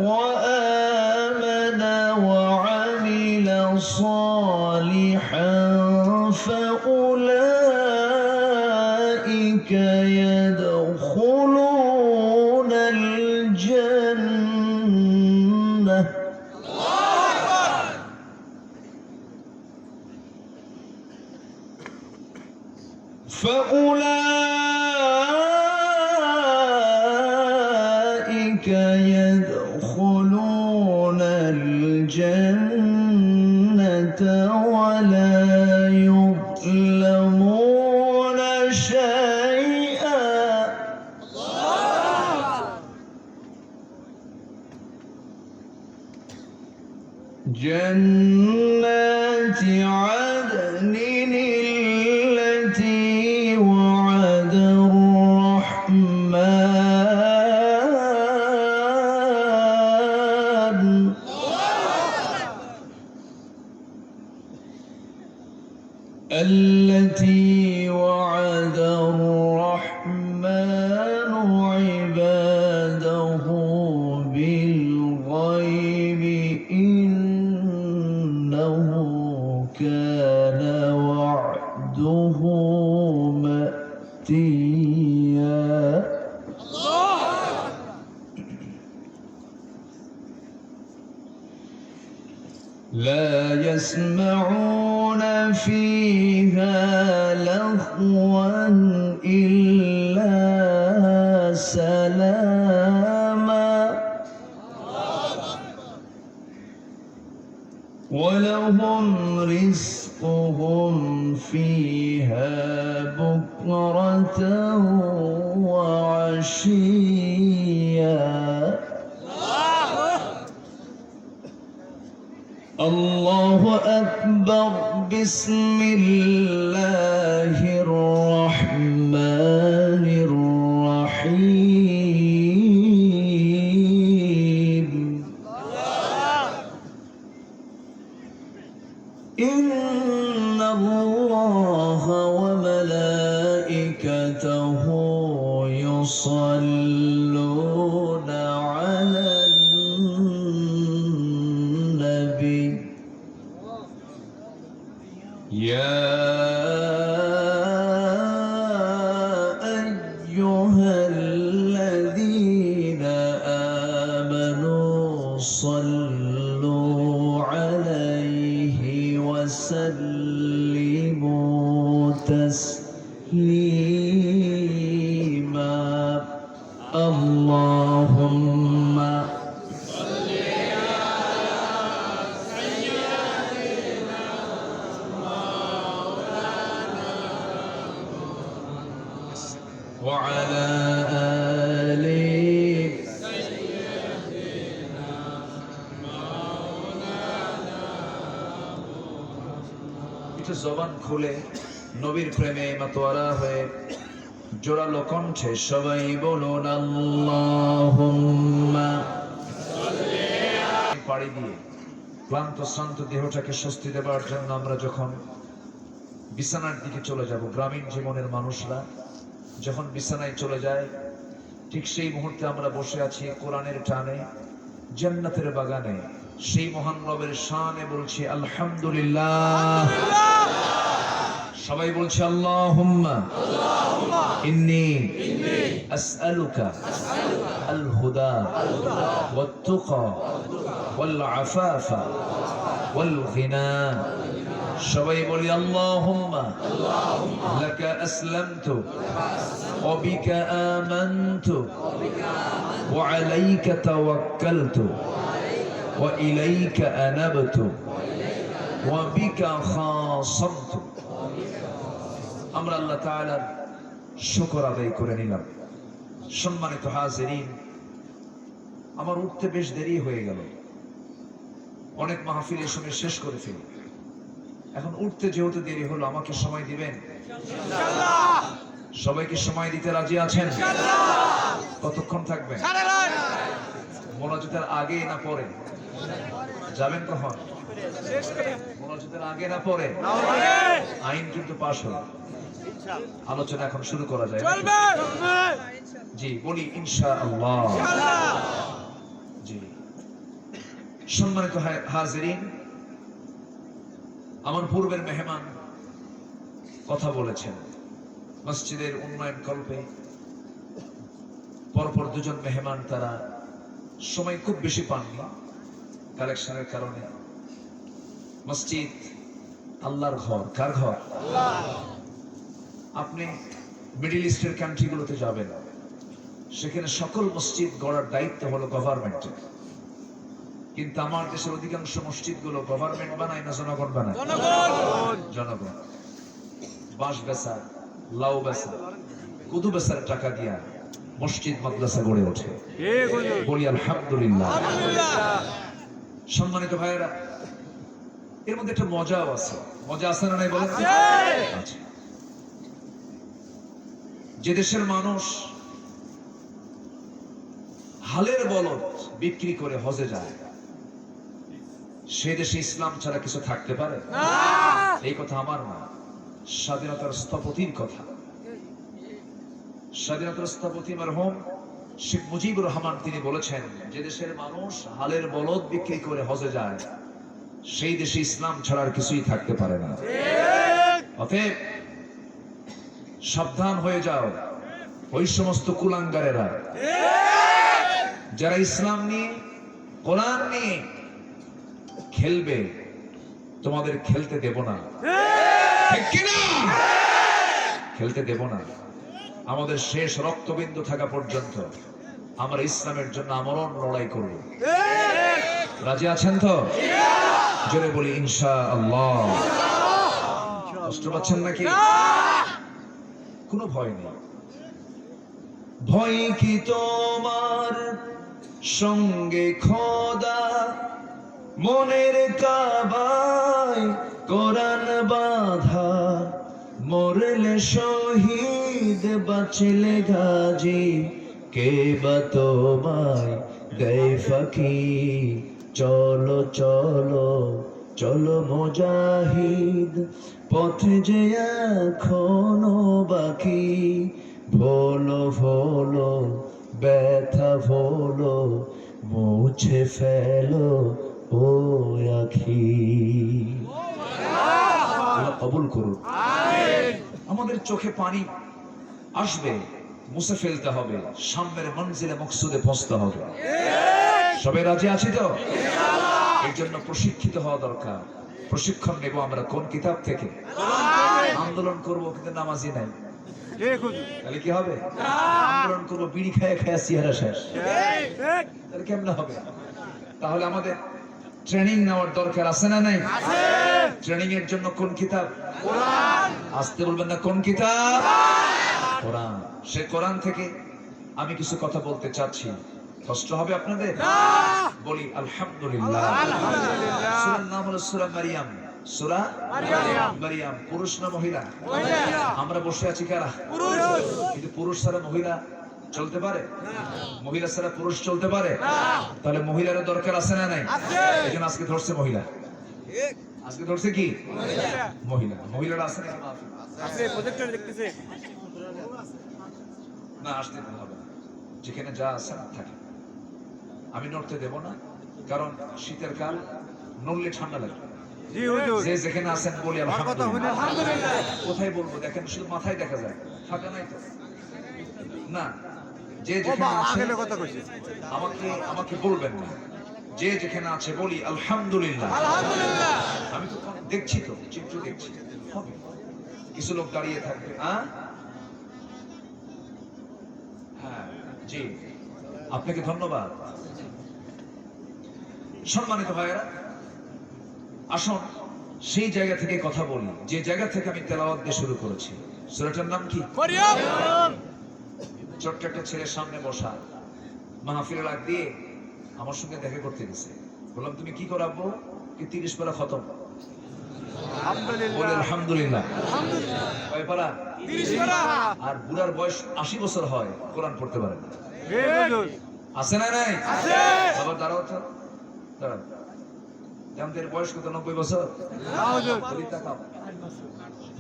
وآمن وعمل صالحا فأولئك يدخلون الجنة فأولئك يدخلون الجنة ولا يظلمون شيئا جنات عدن التي وعد الرحمن التي وعد الرحمن عباده بالغيب إنه كان وعده مأتيا لا يسمعون فيها لغوا إلا سلاما ولهم رزقهم فيها بكرة وعشيا الله أكبر بسم الله الرحمن الرحيم إن الله وملائكته يصلون على النبي يا أيها الذين آمنوا صلوا عليه وسلموا تسليما اللهم وعلى آل سيدنا مولانا একটু জবান খুলে নবীর প্রেমে মাতোয়ারা হয়ে জোরালো কণ্ঠে সবাই বলুন আল্লাহুম্মা পাড়ি দিয়ে ক্লান্ত শ্রান্ত দেহটাকে স্বস্তি দেবার জন্য আমরা যখন বিছানার দিকে চলে যাব, গ্রামীণ জীবনের মানুষরা যখন বিছানায় চলে যায় ঠিক সেই মুহূর্তে আমরা বসে আছি কোরআনের টানে জান্নাতের বাগানে সেই মহান রবের শানে বলছি আলহামদুলিল্লাহ। সবাই বলছে আল্লাহুম্মা ইন্নী আসআলুকা আল হুদা ওয়াত তুকা ওয়াল আফাফা ওয়াল গিনা। সবাই বলি আল্লাহুম্মা লাকা আসলামতু ওয়া বিকা আমানতু ওয়া আলাইকা তাওয়াক্কালতু ওয়া ইলাইকা আনাবতু ওয়া বিকা খাসামতু। আমরা আল্লাহ তাআলার শুকর আদায় করে নিলাম। সম্মানিত হাজিরিন, আমার উঠতে বেশ দেরি হয়ে গেল, অনেক মাহফিল এর সময় শেষ করে ফেলি। এখন উঠতে যেহেতু দেরি হলো, আমাকে সময় দিবেন ইনশাআল্লাহ? সবাইকে সময় দিতে রাজি আছেন ইনশাআল্লাহ? কতক্ষণ থাকবেন? মোনাজাতের আগে না পরে যাবেন? কখন? মোনাজাতের আগে না পরে? আইন কিন্তু পাশ হলো, আলোচনা এখন শুরু করা যায়। জি বলি ইনশাআল্লাহ। জি সম্মানিত হাজিরিন, আমার পূর্বের মেহমান কথা বলেছেন মসজিদের উন্নয়ন কল্পে। পরপর দুজন মেহমান তারা সময় খুব বেশি পাননি কালেকশনের কারণে। মসজিদ আল্লাহর ঘর। কার ঘর? আপনি মিডল ইস্টের কান্ট্রিগুলোতে যাবেন, সেখানে সকল মসজিদ গড়ার দায়িত্ব হলো গভর্নমেন্টের। কিন্তু আমার দেশের অধিকাংশ মসজিদগুলো গভর্নমেন্ট বানায় না জনগণ বানায়? জনগণ। বাঁশ বেচা, লাউ বেচা, কদু বেচার টাকা দিয়া মসজিদ মাদ্রাসা গড়ে ওঠে। বলি আলহামদুলিল্লাহ। সম্মানিত ভাইয়েরা, এর মধ্যে একটা মজাও আছে। মজা আছে না নাই বলেন? আচ্ছা। যে দেশের মানুষ হালের বলদ বিক্রি করে হজে যায়, সে দেশে ইসলাম ছাড়া কিছু থাকতে পারে? এই কথা আমার না, স্বাধীনতার স্থপতির কথা। স্বাধীনতার স্থপতি মরহুম শেখ মুজিবুর রহমান তিনি বলেছেন, যে দেশের মানুষ হালের বলদ বিক্রি করে হজে যায়, সেই দেশে ইসলাম ছাড়া আর কিছুই থাকতে পারে না। অতএব সাবধান হয়ে যাও ওই সমস্ত কুলাঙ্গারেরা যারা ইসলাম নিয়ে, কোরআন নিয়ে খেলবে। তোমাদের খেলতে দেব না, ঠিক কিনা? খেলতে দেব না। আমাদের শেষ রক্তবিন্দু থাকা পর্যন্ত আমরা ইসলামের জন্য আমরণ লড়াই করব। রাজি আছেন তো? জোরে বলি ইনশাআল্লাহ। কষ্ট পাচ্ছেন নাকি? কোনো ভয় নেই। ভয় কি তোমার সঙ্গে খোদা, মনের কাবায় কোরআন বাঁধা, মরলে শহীদ বাঁচলে গাজী, কে বা তোমায় দেয় ফাঁকি। চলো চলো চলো মুজাহিদ, পথে যে এখনো বাকি। ভোলো ভোলো ব্যথা ভোলো, মুছে ফেলো ও আখি। কবুল করুন। আমাদের চোখে পানি আসবে, মুছে ফেলতে হবে, সামনের মঞ্জিলে মকসুদে পৌঁছতে হবে। সবাই রাজি আছি তো? এর জন্য প্রশিক্ষিত হওয়া দরকার। প্রশিক্ষণ নেব আমরা কোন কিতাব থেকে? আন্দোলন করব কিন্তু নামাজি নাই, তাহলে কি হবে? আন্দোলন করবো বিড়ি খায় খায় সিয়ারা শেষ, তাহলে কেমন হবে? তাহলে আমাদের ট্রেনিং নেওয়ার দরকার আছে না নাই? ট্রেনিং এর জন্য কোন কিতাব? আসতে বলবেন না, কোন কিতাব? কোরআন। সে কোরআন থেকে আমি কিছু কথা বলতে চাচ্ছি। কষ্ট হবে আপনাদের? বলি আলহামদুলিল্লাহ। সূরার নাম হলো সূরা মারিয়াম। সূরা মারিয়াম। পুরুষ না মহিলা? আমরা বসে আছি কারা? কিন্তু পুরুষ ছাড়া মহিলা চলতে পারে? মহিলা ছাড়া পুরুষ চলতে পারে? তাহলে মহিলারও দরকার আছে না নাই? এজন্য আজকে ধরছে মহিলা। আজকে ধরছে কি? মহিলা। মহিলারা আছে নাকি? আছে, প্রজেক্টর দেখতেছে না, আসতে হবে। যেখানে যা আছে থাকে। আমি নড়তে দেব না, কারণ শীতের কাল, নড়লে ঠান্ডা লাগবে। যে যেখানে আছেন বলি আলহামদুলিল্লাহ। কোথায় বলবো দেখেন, শুধু মাথায় দেখা যায়, ফাঁকা নাই তো না। যে যেখানে আছে আমাকে বলবেন না। যে যেখানে আছে বলি আলহামদুলিল্লাহ। আমি তো দেখছি, তো চিত্র দেখছি। কিছু লোক দাঁড়িয়ে থাকবে। হ্যাঁ জি, আপনাকে ধন্যবাদ। সম্মানিত ভাইয়েরা, আসুন সেই জায়গা থেকে কথা বলি যে জায়গা থেকে আমি তেলাওয়াত দিয়ে শুরু করেছি। সূরাটার নাম কি? মারিয়াম। ছোট্ট একটা ছেলের সামনে বসা, মাহফিলে লাগ দিয়ে আমার সঙ্গে দেখা করতে গেছে। বললাম তুমি কি করাবো? কি 30 পারা খতম। আলহামদুলিল্লাহ। কয় পারা? 30 পারা। আর বুড়ার বয়স 80 বছর হয়, কোরআন পড়তে পারে না। আছে না নাই? আছে। আবার দাঁড়াও তো, দাঁড়াও। জানতের বয়স কত? 90 বছর।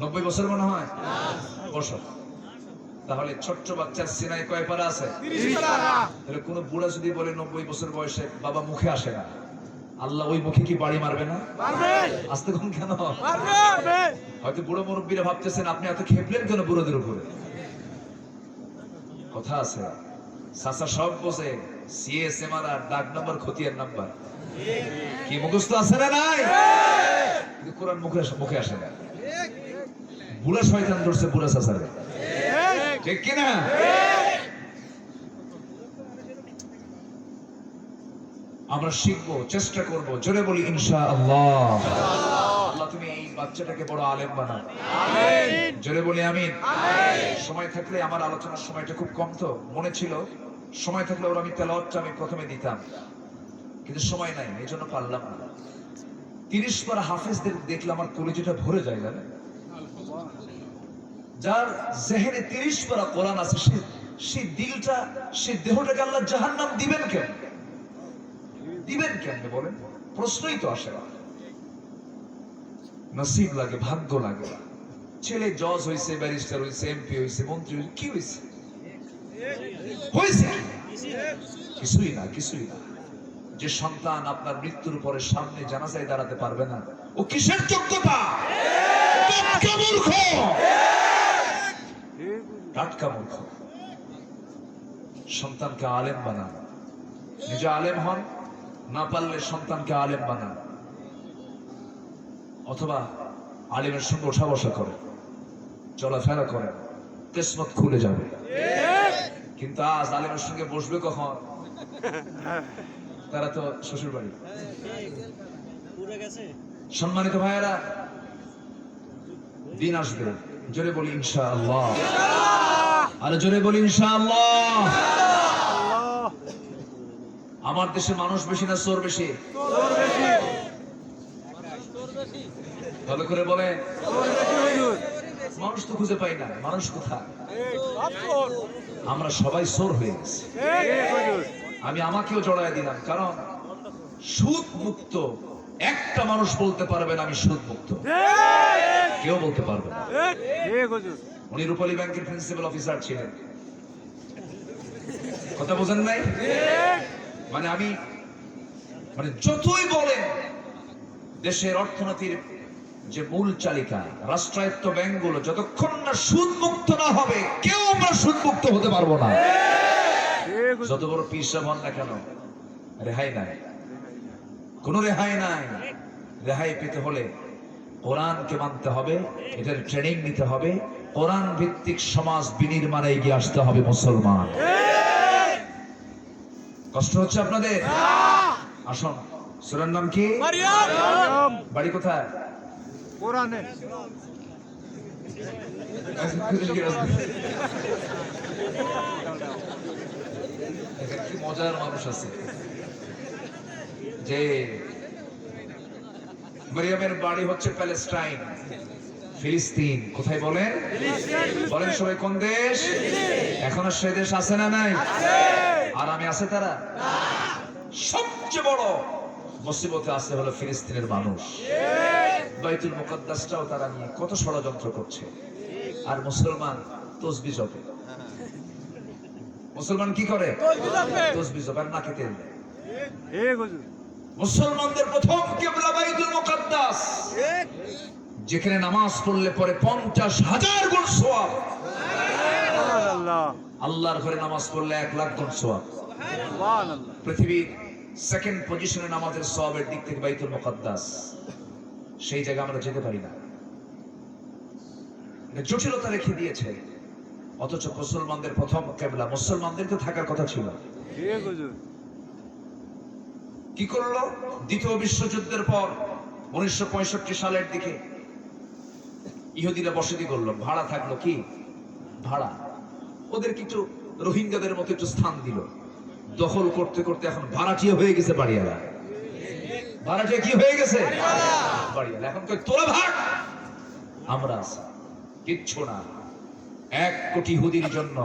90 বছর মনে হয়। বছর। তাহলে ছোট্ট বাচ্চার সিনায় কয় পারা আছে? 30 পারা। তাহলে কোন বুড়া যদি বলে 90 বছর বয়সে, বাবা মুখে আসে না। আল্লাহ ওই মুখে কি বাড়ি মারবে না? আস্তে কোন কেন? হয়তো বুড়ো মুরব্বীরা ভাবতেছেন আপনি এত খেপলেন কেন বুড়োদের উপরে? কথা আছে, চাচা সব বোঝে, সিএসএমআর আর ডাক নাম্বার খতিয়ার নাম্বার কি মুখস্থ আছে না নাই? কিন্তু কোরআন মুখে আসে না। বুড়া শয়তান ধরছে বুড়া চাচারে, ঠিক কিনা? আমরা শিখবো, চেষ্টা করব, জোরে বলি ইনশাআল্লাহ। আল্লাহ তুমি এই বাচ্চাটাকে বড় আলেম বানাও, আমিন। জোরে বলি আমিন। সময় থাকলে, আমার আলোচনার সময়টা খুব কম, তো মনে ছিল সময় থাকলে ওর আমি তেলাওয়াতটা আমি প্রথমে দিতাম, কিন্তু সময় নাই, এই জন্য পারলাম না। 30 বার হাফেজদের দেখলে আমার কলিজাটা ভরে যায়, জানেন? যার জেহেনে 30 বার কোরআন আছে, সে দিলটা, সে দেহটাকে আল্লাহ জাহান্নাম দিবেন কেন? দিবেন কেন বলেন? প্রশ্নই তো আসে না। নসিব লাগে, ভাগ্য লাগে। ছেলে জজ হইছে, ব্যারিস্টার হইছে, এমপি হইছে, মন্ত্রী হইছে, কি হইছে? হইছে কিছুই না, কিছুই না। যে সন্তান আপনার মৃত্যুর পরে সামনে জানাজায় দাঁড়াতে পারবে না, ও কিসের যোগ্যতা? টাটকা মূর্খ, টাটকা মূর্খ। সন্তানকে আলেম বানান, নিজে আলেম হন, না পারলে সন্তানকে আলেম বানান, অথবা আলেমের সঙ্গে ওঠা বসা করে, চলাফেরা করে, কিসমত খুলে যাবে। কিন্তু আজ আলেমের সঙ্গে বসবে কখন? তারা তো শ্বশুর বাড়ি। সম্মানিত ভাইয়েরা, দিন আসবে, জোরে বলি ইনশাআল্লাহ, আরে জোরে বলি ইনশাআল্লাহ। আমার দেশে মানুষ বেশি না চোর বেশি? ভালো করে বলে। মানুষ তো খুঁজে পাই না, মানুষ কোথায়? আমরা সবাই চোর হয়ে গেছি। আমি আমাকেও জড়ায় দিলাম, কারণ সুদ মুক্ত একটা মানুষ বলতে পারবে না আমি সুদ মুক্ত, কেউ বলতে পারবে না। উনি রূপালী ব্যাংকের প্রিন্সিপাল অফিসার ছিলেন, কথা বোঝেন নাই? মানে আমি, মানে যতই বলেন দেশের অর্থনীতির যে মূল চালিকা রাষ্ট্রায়ত্ত ব্যাংকগুলো, যতক্ষণ না সুদ মুক্ত না হবে কেউ আমরা সুদ মুক্ত হতে পারবো না। যত বড় পীর হন না কেন, রেহাই নাই, কোন রেহাই নাই। রেহাই পেতে হলে কোরআনকে মানতে হবে, এটার ট্রেনিং নিতে হবে, কোরআন ভিত্তিক সমাজ বিনির্মাণে এগিয়ে আসতে হবে মুসলমান। কষ্ট হচ্ছে আপনাদের? আসুন, সূরার নাম কি? মারইয়াম। বাড়ি কোথায়? কোরআনে। কি মজার মানুষ আছে যে মারইয়ামের বাড়ি হচ্ছে প্যালেস্টাইন, ফিলিস্তিন। কোথায় বলেন? বলেন সবাই কোন দেশ? এখনো সে দেশ আছে না নাই? আর আমি আছে তারা? সবচেয়ে বড় মুসিবতে আছে হলো ফিলিস্তিনের মানুষ। বাইতুল মুকাদ্দাসটাও তারা নিয়ে কত ষড়যন্ত্র করছে, আর মুসলমান তসবিহ জপে। মুসলমান কি করে? তসবিহ জপে আর নাকে তেল দেয়। মুসলমানদের প্রথম কিবলা বাইতুল মুকাদ্দাস, যেখানে নামাজ পড়লে পরে 50,000 গুণ সওয়াব। আল্লাহর ঘরে নামাজ পড়লে 1,00,000 গুণ সওয়াব। পৃথিবীর সেকেন্ড পজিশনে নামাজের সওয়াবের দিক থেকে বাইতুল মুকাদ্দাস, সেই জায়গা আমরা যেতে পারি না, জটিলতা রেখে দিয়েছে। অথচ মুসলমানদের প্রথম কিবলা, মুসলমানদের তো থাকার কথা ছিল। কি করলো? দ্বিতীয় বিশ্বযুদ্ধের পর 1965 সালের দিকে ইহুদিরা বসতি করলো, ভাড়া থাকলো। কি ভাড়া? ওদের কিছু রোহিঙ্গাদের মতো একটু স্থান দিল। দখল করতে করতে এখন ভাড়াটিয়া হয়ে গেছে বাড়িওয়ালা। ভাড়াটিয়া কি হয়ে গেছে? বাড়িওয়ালা। এখন কই তোরা ভাগ, আমরা আছি, কিচ্ছু না। 1 কোটি ইহুদির জন্য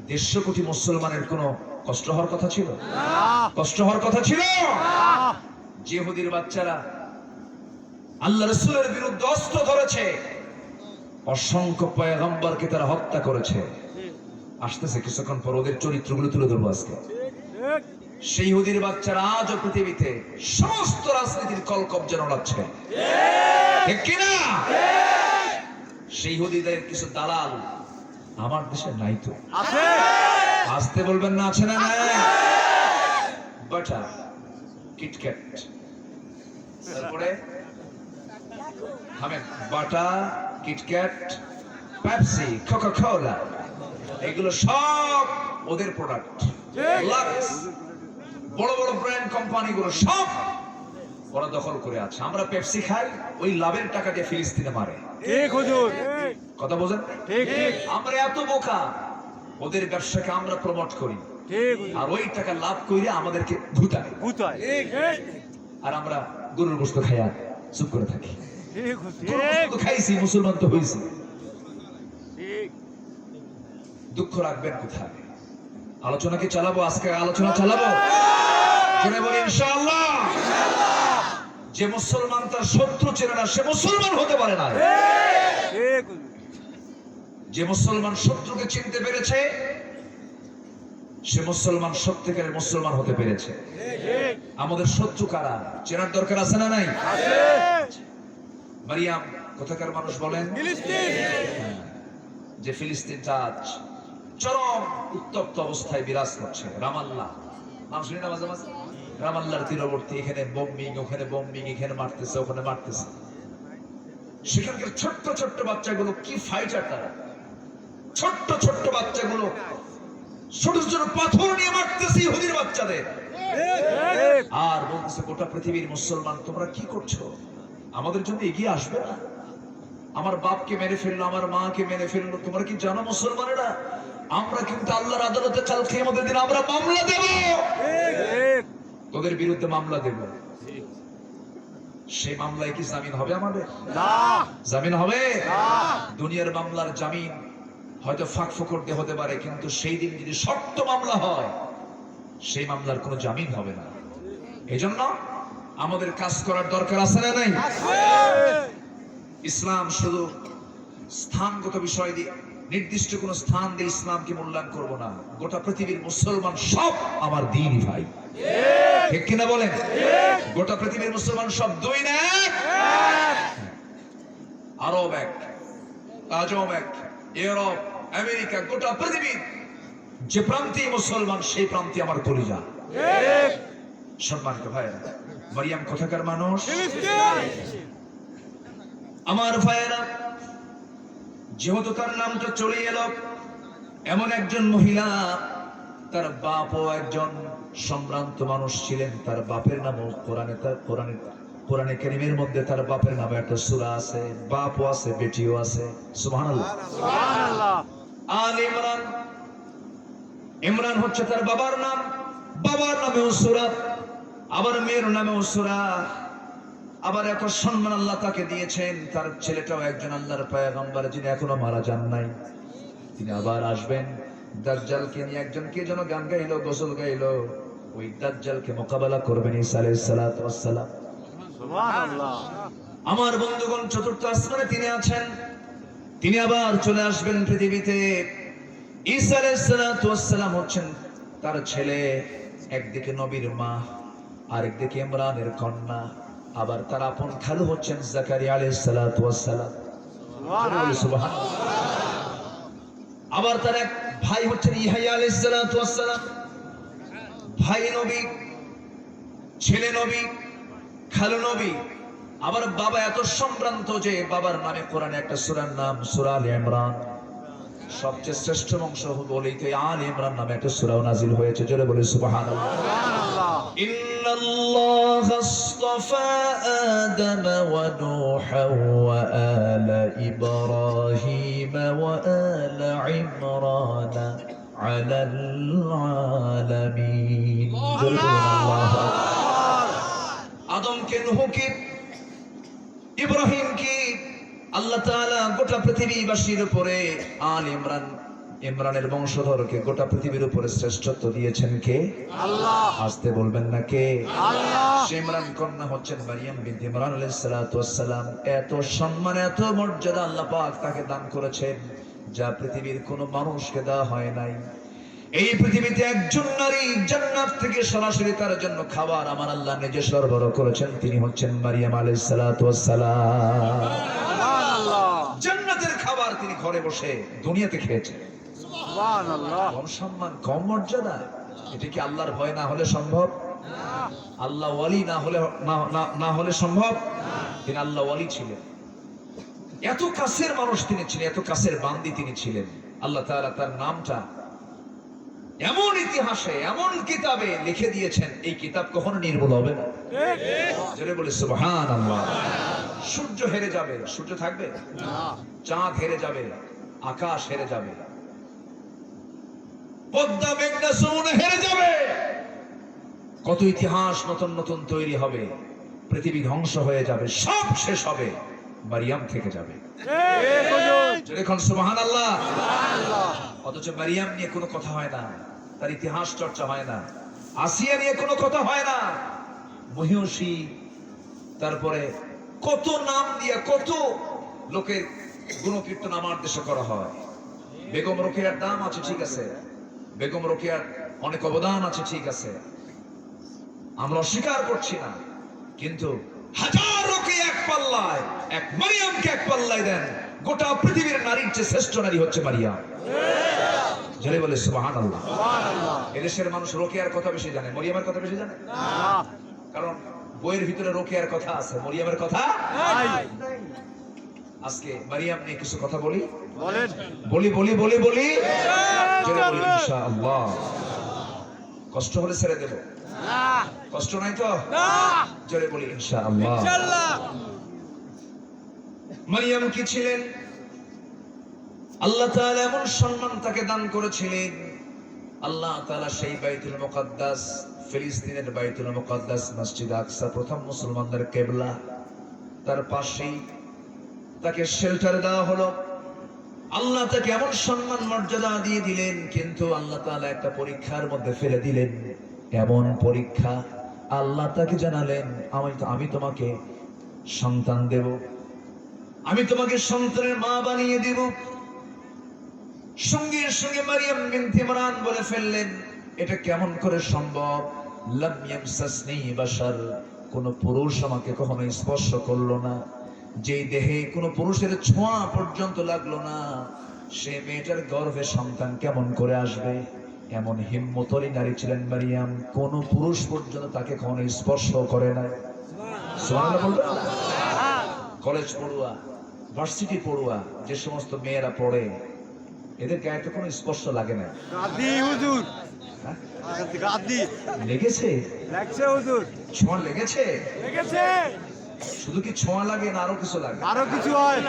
150 কোটি মুসলমানের কোনো কষ্ট হওয়ার কথা ছিল? কষ্ট হওয়ার কথা ছিল? যে ইহুদির বাচ্চারা আল্লাহ রাসূলের বিরুদ্ধে অস্ত্র ধরেছে, অসংখ্য পয়গম্বরকে তারা হত্যা করেছে। আসতেছে কিছুক্ষণ পর ওদের চরিত্রগুলো তুলে ধরবো আজকে। সেই ইহুদির বাচ্চারা আজও পৃথিবীতে সমস্ত রাজনীতির কলকব্জা নড়াচ্ছে, ঠিক কিনা? সেই ইহুদিদের কিছু দালাল আমার দেশে নাই তো? আসতে বলবেন না, আছে না? নাই। বাটার, কিটক্যাট, তারপরে বাটার, কিটক্যাট, পেপসি, কোকা-কোলা, এগুলো সব ওদের প্রোডাক্ট। বড় বড় ব্র্যান্ড কোম্পানিগুলো সব ওরা দখল করে আছে। আমরা পেপসি খাই, ওই লাভের টাকা দিয়ে ফিলিস্তিনে মারে। ঠিক হুজুর, কথা বোঝেন? ঠিক ঠিক। আমরা এত বোকা, ওদের ব্যবসাকে আমরা প্রমোট করি, ঠিক আর ওই টাকা লাভ করে আমাদেরকে ভুতায়, ভূতায়। আর আমরা গরুর গোশত খাই আর চুপ করে থাকি। ঠিক হুজুর, গরুর গোশত তো খাইছি, মুসলমান তো হয়েছি, ঠিক। দুঃখ রাখবেন কোথায়? আলোচনা কি চালাবো? আজকে আলোচনা চালাবো, জোরে বলি ইনশাআল্লাহ। যে মুসলমান তার শত্রু চেনে না, সে মুসলমান হতে পারে না। ঠিক হুজুর, যে মুসলমান শত্রুকে চিনতে পেরেছে, সে মুসলমান সত্যিকারের মুসলমান হতে পেরেছে। ঠিক। আমাদের শত্রু কারা চেনার দরকার আছে না নাই? আছে। মারিয়াম কোথাকার মানুষ বলেন? ফিলিস্তিন। যে ফিলিস্তিনটা আজ চরম উত্তপ্ত অবস্থায় বিরাজ করছে। রামাল্লাহ নাম শুনি না মাঝে মাঝে? রামাল্লাহর তীরবর্তী, এখানে বোম্বিং, ওখানে বোম্বিং, এখানে মারতেছে, ওখানে মারতেছে। সেখানকার ছোট্ট ছোট্ট বাচ্চাগুলো কি ফাইটার তারা! ছোট্ট ছোট্ট বাচ্চাগুলো ছোট ছোট পাথর নিয়ে মারতেছে ইহুদির বাচ্চাদের, ঠিক। আর বলতেছে গোটা পৃথিবীর মুসলমান তোমরা কি করছো? আমাদের জন্য এগিয়ে আসবে না? আমার বাপকে মেরে ফেললো, আমার মাকে মেরে ফেললো, তোমরা কি জানো মুসলমানেরা আমরা কিন্তু আল্লাহর আদালতে কাল কিয়ামতের দিন আমরা মামলা দেব, ঠিক। তোদের বিরুদ্ধে মামলা দেব। সেই মামলায় কি জামিন হবে আমাদের? না। জামিন হবে? না। দুনিয়ার মামলার জামিন হয়তো ফাঁক ফোকর দিয়ে হতে পারে, কিন্তু সেই দিন যদি শক্ত মামলা হয়, সেই মামলার কোনো জামিন হবে না। এজন্য আমাদের কাজ করার দরকার আছে না নাই? ইসলাম শুধু স্থানগত বিষয় দিয়ে, নির্দিষ্ট কোন স্থান দিয়ে ইসলামকে মূল্যায়ন করব না। গোটা পৃথিবীর মুসলমান সব আমার দিনই ভাই, ঠিক কিনা বলেন? গোটা পৃথিবীর মুসলমান সব দুই না এক। আরব এক, আজম এক, ইউরোপ, আমেরিকা, গোটা পৃথিবীর যে প্রান্তে মুসলমান সেই প্রান্তে আমার কলিজা। ঠিক। সম্মানিত ভাইয়েরা, মারিয়াম কোথাকার মানুষ? ফিলিস্তিন। আমার ভাইয়েরা, যেহেতু তার নামটা চলে এলো, এমন একজন মহিলা, তার বাপও একজন সম্ভ্রান্ত মানুষ ছিলেন। তার বাপের নামও কোরআনে কারীমের মধ্যে তার বাপের নামে একটা সূরা আছে, বাপও আছে, বেটিও আছে। সুবহানাল্লাহ। সুবহানাল্লাহ। আল ইমরান, ইমরান হচ্ছে তার বাবার নাম, বাবার নামেও সূরা, আবার মেয়ের নামেও সূরা। আবার এত সম্মান আল্লাহ তাকে দিয়েছেন। তার ছেলেটাও একজন আল্লাহর পয়গম্বর, যিনি এখনো মারা যান নাই। তিনি আবার আসবেন। দাজ্জালকে নিয়ে একজন কে যেন গান গাইলো, গোসল গাইলো, ওই দাজ্জালকে মোকাবেলা করবেন ঈসা আলাইহিস সালাতু ওয়াস সালাম। সুবহানাল্লাহ। আমার বন্ধুগণ, চতুর্থ আসমানে তিনি আছেন। তিনি আবার চলে আসবেন পৃথিবীতে। ঈসা আলাইহিস সালাতু ওয়াস সালাম হচ্ছেন তার ছেলে, একদিকে নবীর মা, আরেকদিকে ইমরানের কন্যা। আবার তার আপন খালু হচ্ছেন জাকারিয়া আলাইহিস সালাতু ওয়াস সালাম। সুবহানাল্লাহ। আবার তার এক ভাই হচ্ছেন ইয়াহইয়া আলাইহিস সালাতু ওয়াস সালাম। ভাই নবী, ছেলে নবী, খালু নবী। আবার বাবা এত সম্ভ্রান্ত যে বাবার নামে কোরআনে একটা সূরার নাম সূরা আলে ইমরান। সবচেয়ে শ্রেষ্ঠ বংশ বলেই তো আলে ইমরান নামে একটা সূরাও নাজিল হয়েছে। জোরে বলে সুবহানাল্লাহ। সুবহানাল্লাহ। ইন্নাল্লাহ আসতাফা আদম ওয়া নূহা ওয়া আলা ইব্রাহিম ওয়া আলা ইমরান আলাল আলামিন। জোরে বলুন আল্লাহু আকবার। আদমকে, নূহকে, ইব্রাহিমকে আল্লাহ তাআলা গোটা পৃথিবীবাসীর উপরে আল ইমরান, ইমরানের বংশধরকে গোটা পৃথিবীর উপরে শ্রেষ্ঠত্ব দিয়েছেন কে? আল্লাহ। আসতে বলবেন না কে? আল্লাহ। সে ইমরান কন্যা হচ্ছেন মারিয়াম বিনতে ইমরান আলাইহিস সালাতু ওয়াস সালাম। এত সম্মান, এত মর্যাদা আল্লাহ পাক তাকে দান করেছেন, যা পৃথিবীর কোনো মানুষকে দেওয়া হয় নাই। এই পৃথিবীতে একজন নারী জান্নাত থেকে সরাসরি তার জন্য খাবার আমার আল্লাহ নিজে সরবরাহ করেছেন, তিনি হচ্ছেন মারিয়াম আলাইহিস সালাতু ওয়াস সালাম। সুবহানাল্লাহ জান্নাতের খাবার তিনি ঘরে বসে দুনিয়াতে খেয়েছেন। সুবহানাল্লাহ কম সম্মান, কম মর্যাদা, এটা কি আল্লাহর ভয় না হলে সম্ভব? আল্লাহ ওয়ালি না হলে সম্ভব? তিনি আল্লাহ ওয়ালি ছিলেন, এত কাছের মানুষ তিনি ছিলেন, এত কাছের বান্দি তিনি ছিলেন। আল্লাহ তাআলা তার নামটা এমন ইতিহাসে, এমন কিতাবে লিখে দিয়েছেন, এই কিতাব কখনো নির্মূল হবে না। জোরে বলে সুবহানাল্লাহ। সূর্য হেরে যাবে, সূর্য থাকবে? চাঁদ হেরে যাবে, আকাশ হেরে যাবে, পদ্মা মেঘনা যমুনা হেরে যাবে, কত ইতিহাস নতুন নতুন তৈরি হবে, পৃথিবী ধ্বংস হয়ে যাবে, সব শেষ হবে, মারিয়াম থেকে যাবে। এখন সুবহানাল্লাহ। অথচ মারিয়াম নিয়ে কোনো কথা হয় না, তার ইতিহাস চর্চা হয় না, আসিয়া নিয়ে কোনো কথা হয় না, মহিষী, তারপরে কত নাম দিয়ে কত লোকের গুণকীর্তন আমার দেশে করা হয়। বেগম রোকেয়ার দাম আছে, ঠিক আছে, বেগম রোকেয়ার অনেক অবদান আছে, ঠিক আছে, আমরা অস্বীকার করছি না, কিন্তু হাজার রোকেয়া এক পাল্লায়, এক মারিয়ামকে এক পাল্লায় দেন, গোটা পৃথিবীর নারীর চেয়ে শ্রেষ্ঠ নারী হচ্ছে মারিয়াম। জোরে বলে সুবহানাল্লাহ। এদেশের মানুষ রোকেয়ার কথা বেশি জানে, মরিয়মের কথা বেশি জানে, কারণ বইয়ের ভিতরে রোকেয়ার কথা আছে, মরিয়মের কথা নাই। আজকে মারিয়াম নিয়ে কিছু কথা বলি, বলি বলি বলি বলি জোরে বলি ইনশাআল্লাহ। কষ্ট হলে ছেড়ে দেব, কষ্ট নাই তো? জোরে বলি ইনশাআল্লাহ। মারিয়াম কি ছিলেন? আল্লাহ তাআলা এমন সম্মান তাকে দান করেছিলেন। আল্লাহ তাআলা সেই বাইতুল মুকাদ্দাস, ফিলিস্তিনের বাইতুল মুকাদ্দাস, মসজিদ আকসা, প্রথম মুসলমানদের কিবলা, তার পাশেই তাকে শেল্টার দেওয়া হলো। আল্লাহ তাকে এমন সম্মান মর্যাদা দিয়ে দিলেন, কিন্তু আল্লাহ তাআলা একটা পরীক্ষার মধ্যে ফেলে দিলেন। এমন পরীক্ষা, আল্লাহ তাকে জানালেন, আমি তোমাকে সন্তান দেব, আমি তোমাকে সন্তানের মা বানিয়ে দেব। সঙ্গে সঙ্গে মারিয়াম বিনতে ইমরান বলে ফেললেন, এটা কেমন করে সম্ভব? লাম ইয়ামসাসনি বাশার, কোন পুরুষ আমাকে কখনো স্পর্শ করলো না, যেই দেহে কোন পুরুষের ছোঁয়া পর্যন্ত লাগলো না, সে মেয়েটার গর্ভে সন্তান কেমন করে আসবে? এমন হিম্মতী নারী ছিলেন মারিয়াম, কোন পুরুষ পর্যন্ত তাকে কখনো স্পর্শ করে না। সুবহানাল্লাহ বলবেন না? কলেজ পড়ুয়া, ভার্সিটি পড়ুয়া যে সমস্ত মেয়েরা পড়ে, এদের গায়ে তো কোনো স্পর্শ লাগে না। গাদি হুজুর, গাদি লেগেছে, লাগছে হুজুর, ছোঁয়া লেগেছে, লেগেছে। শুধু কি ছোঁয়া লাগে না আরো কিছু লাগে? আরো কিছু হয়,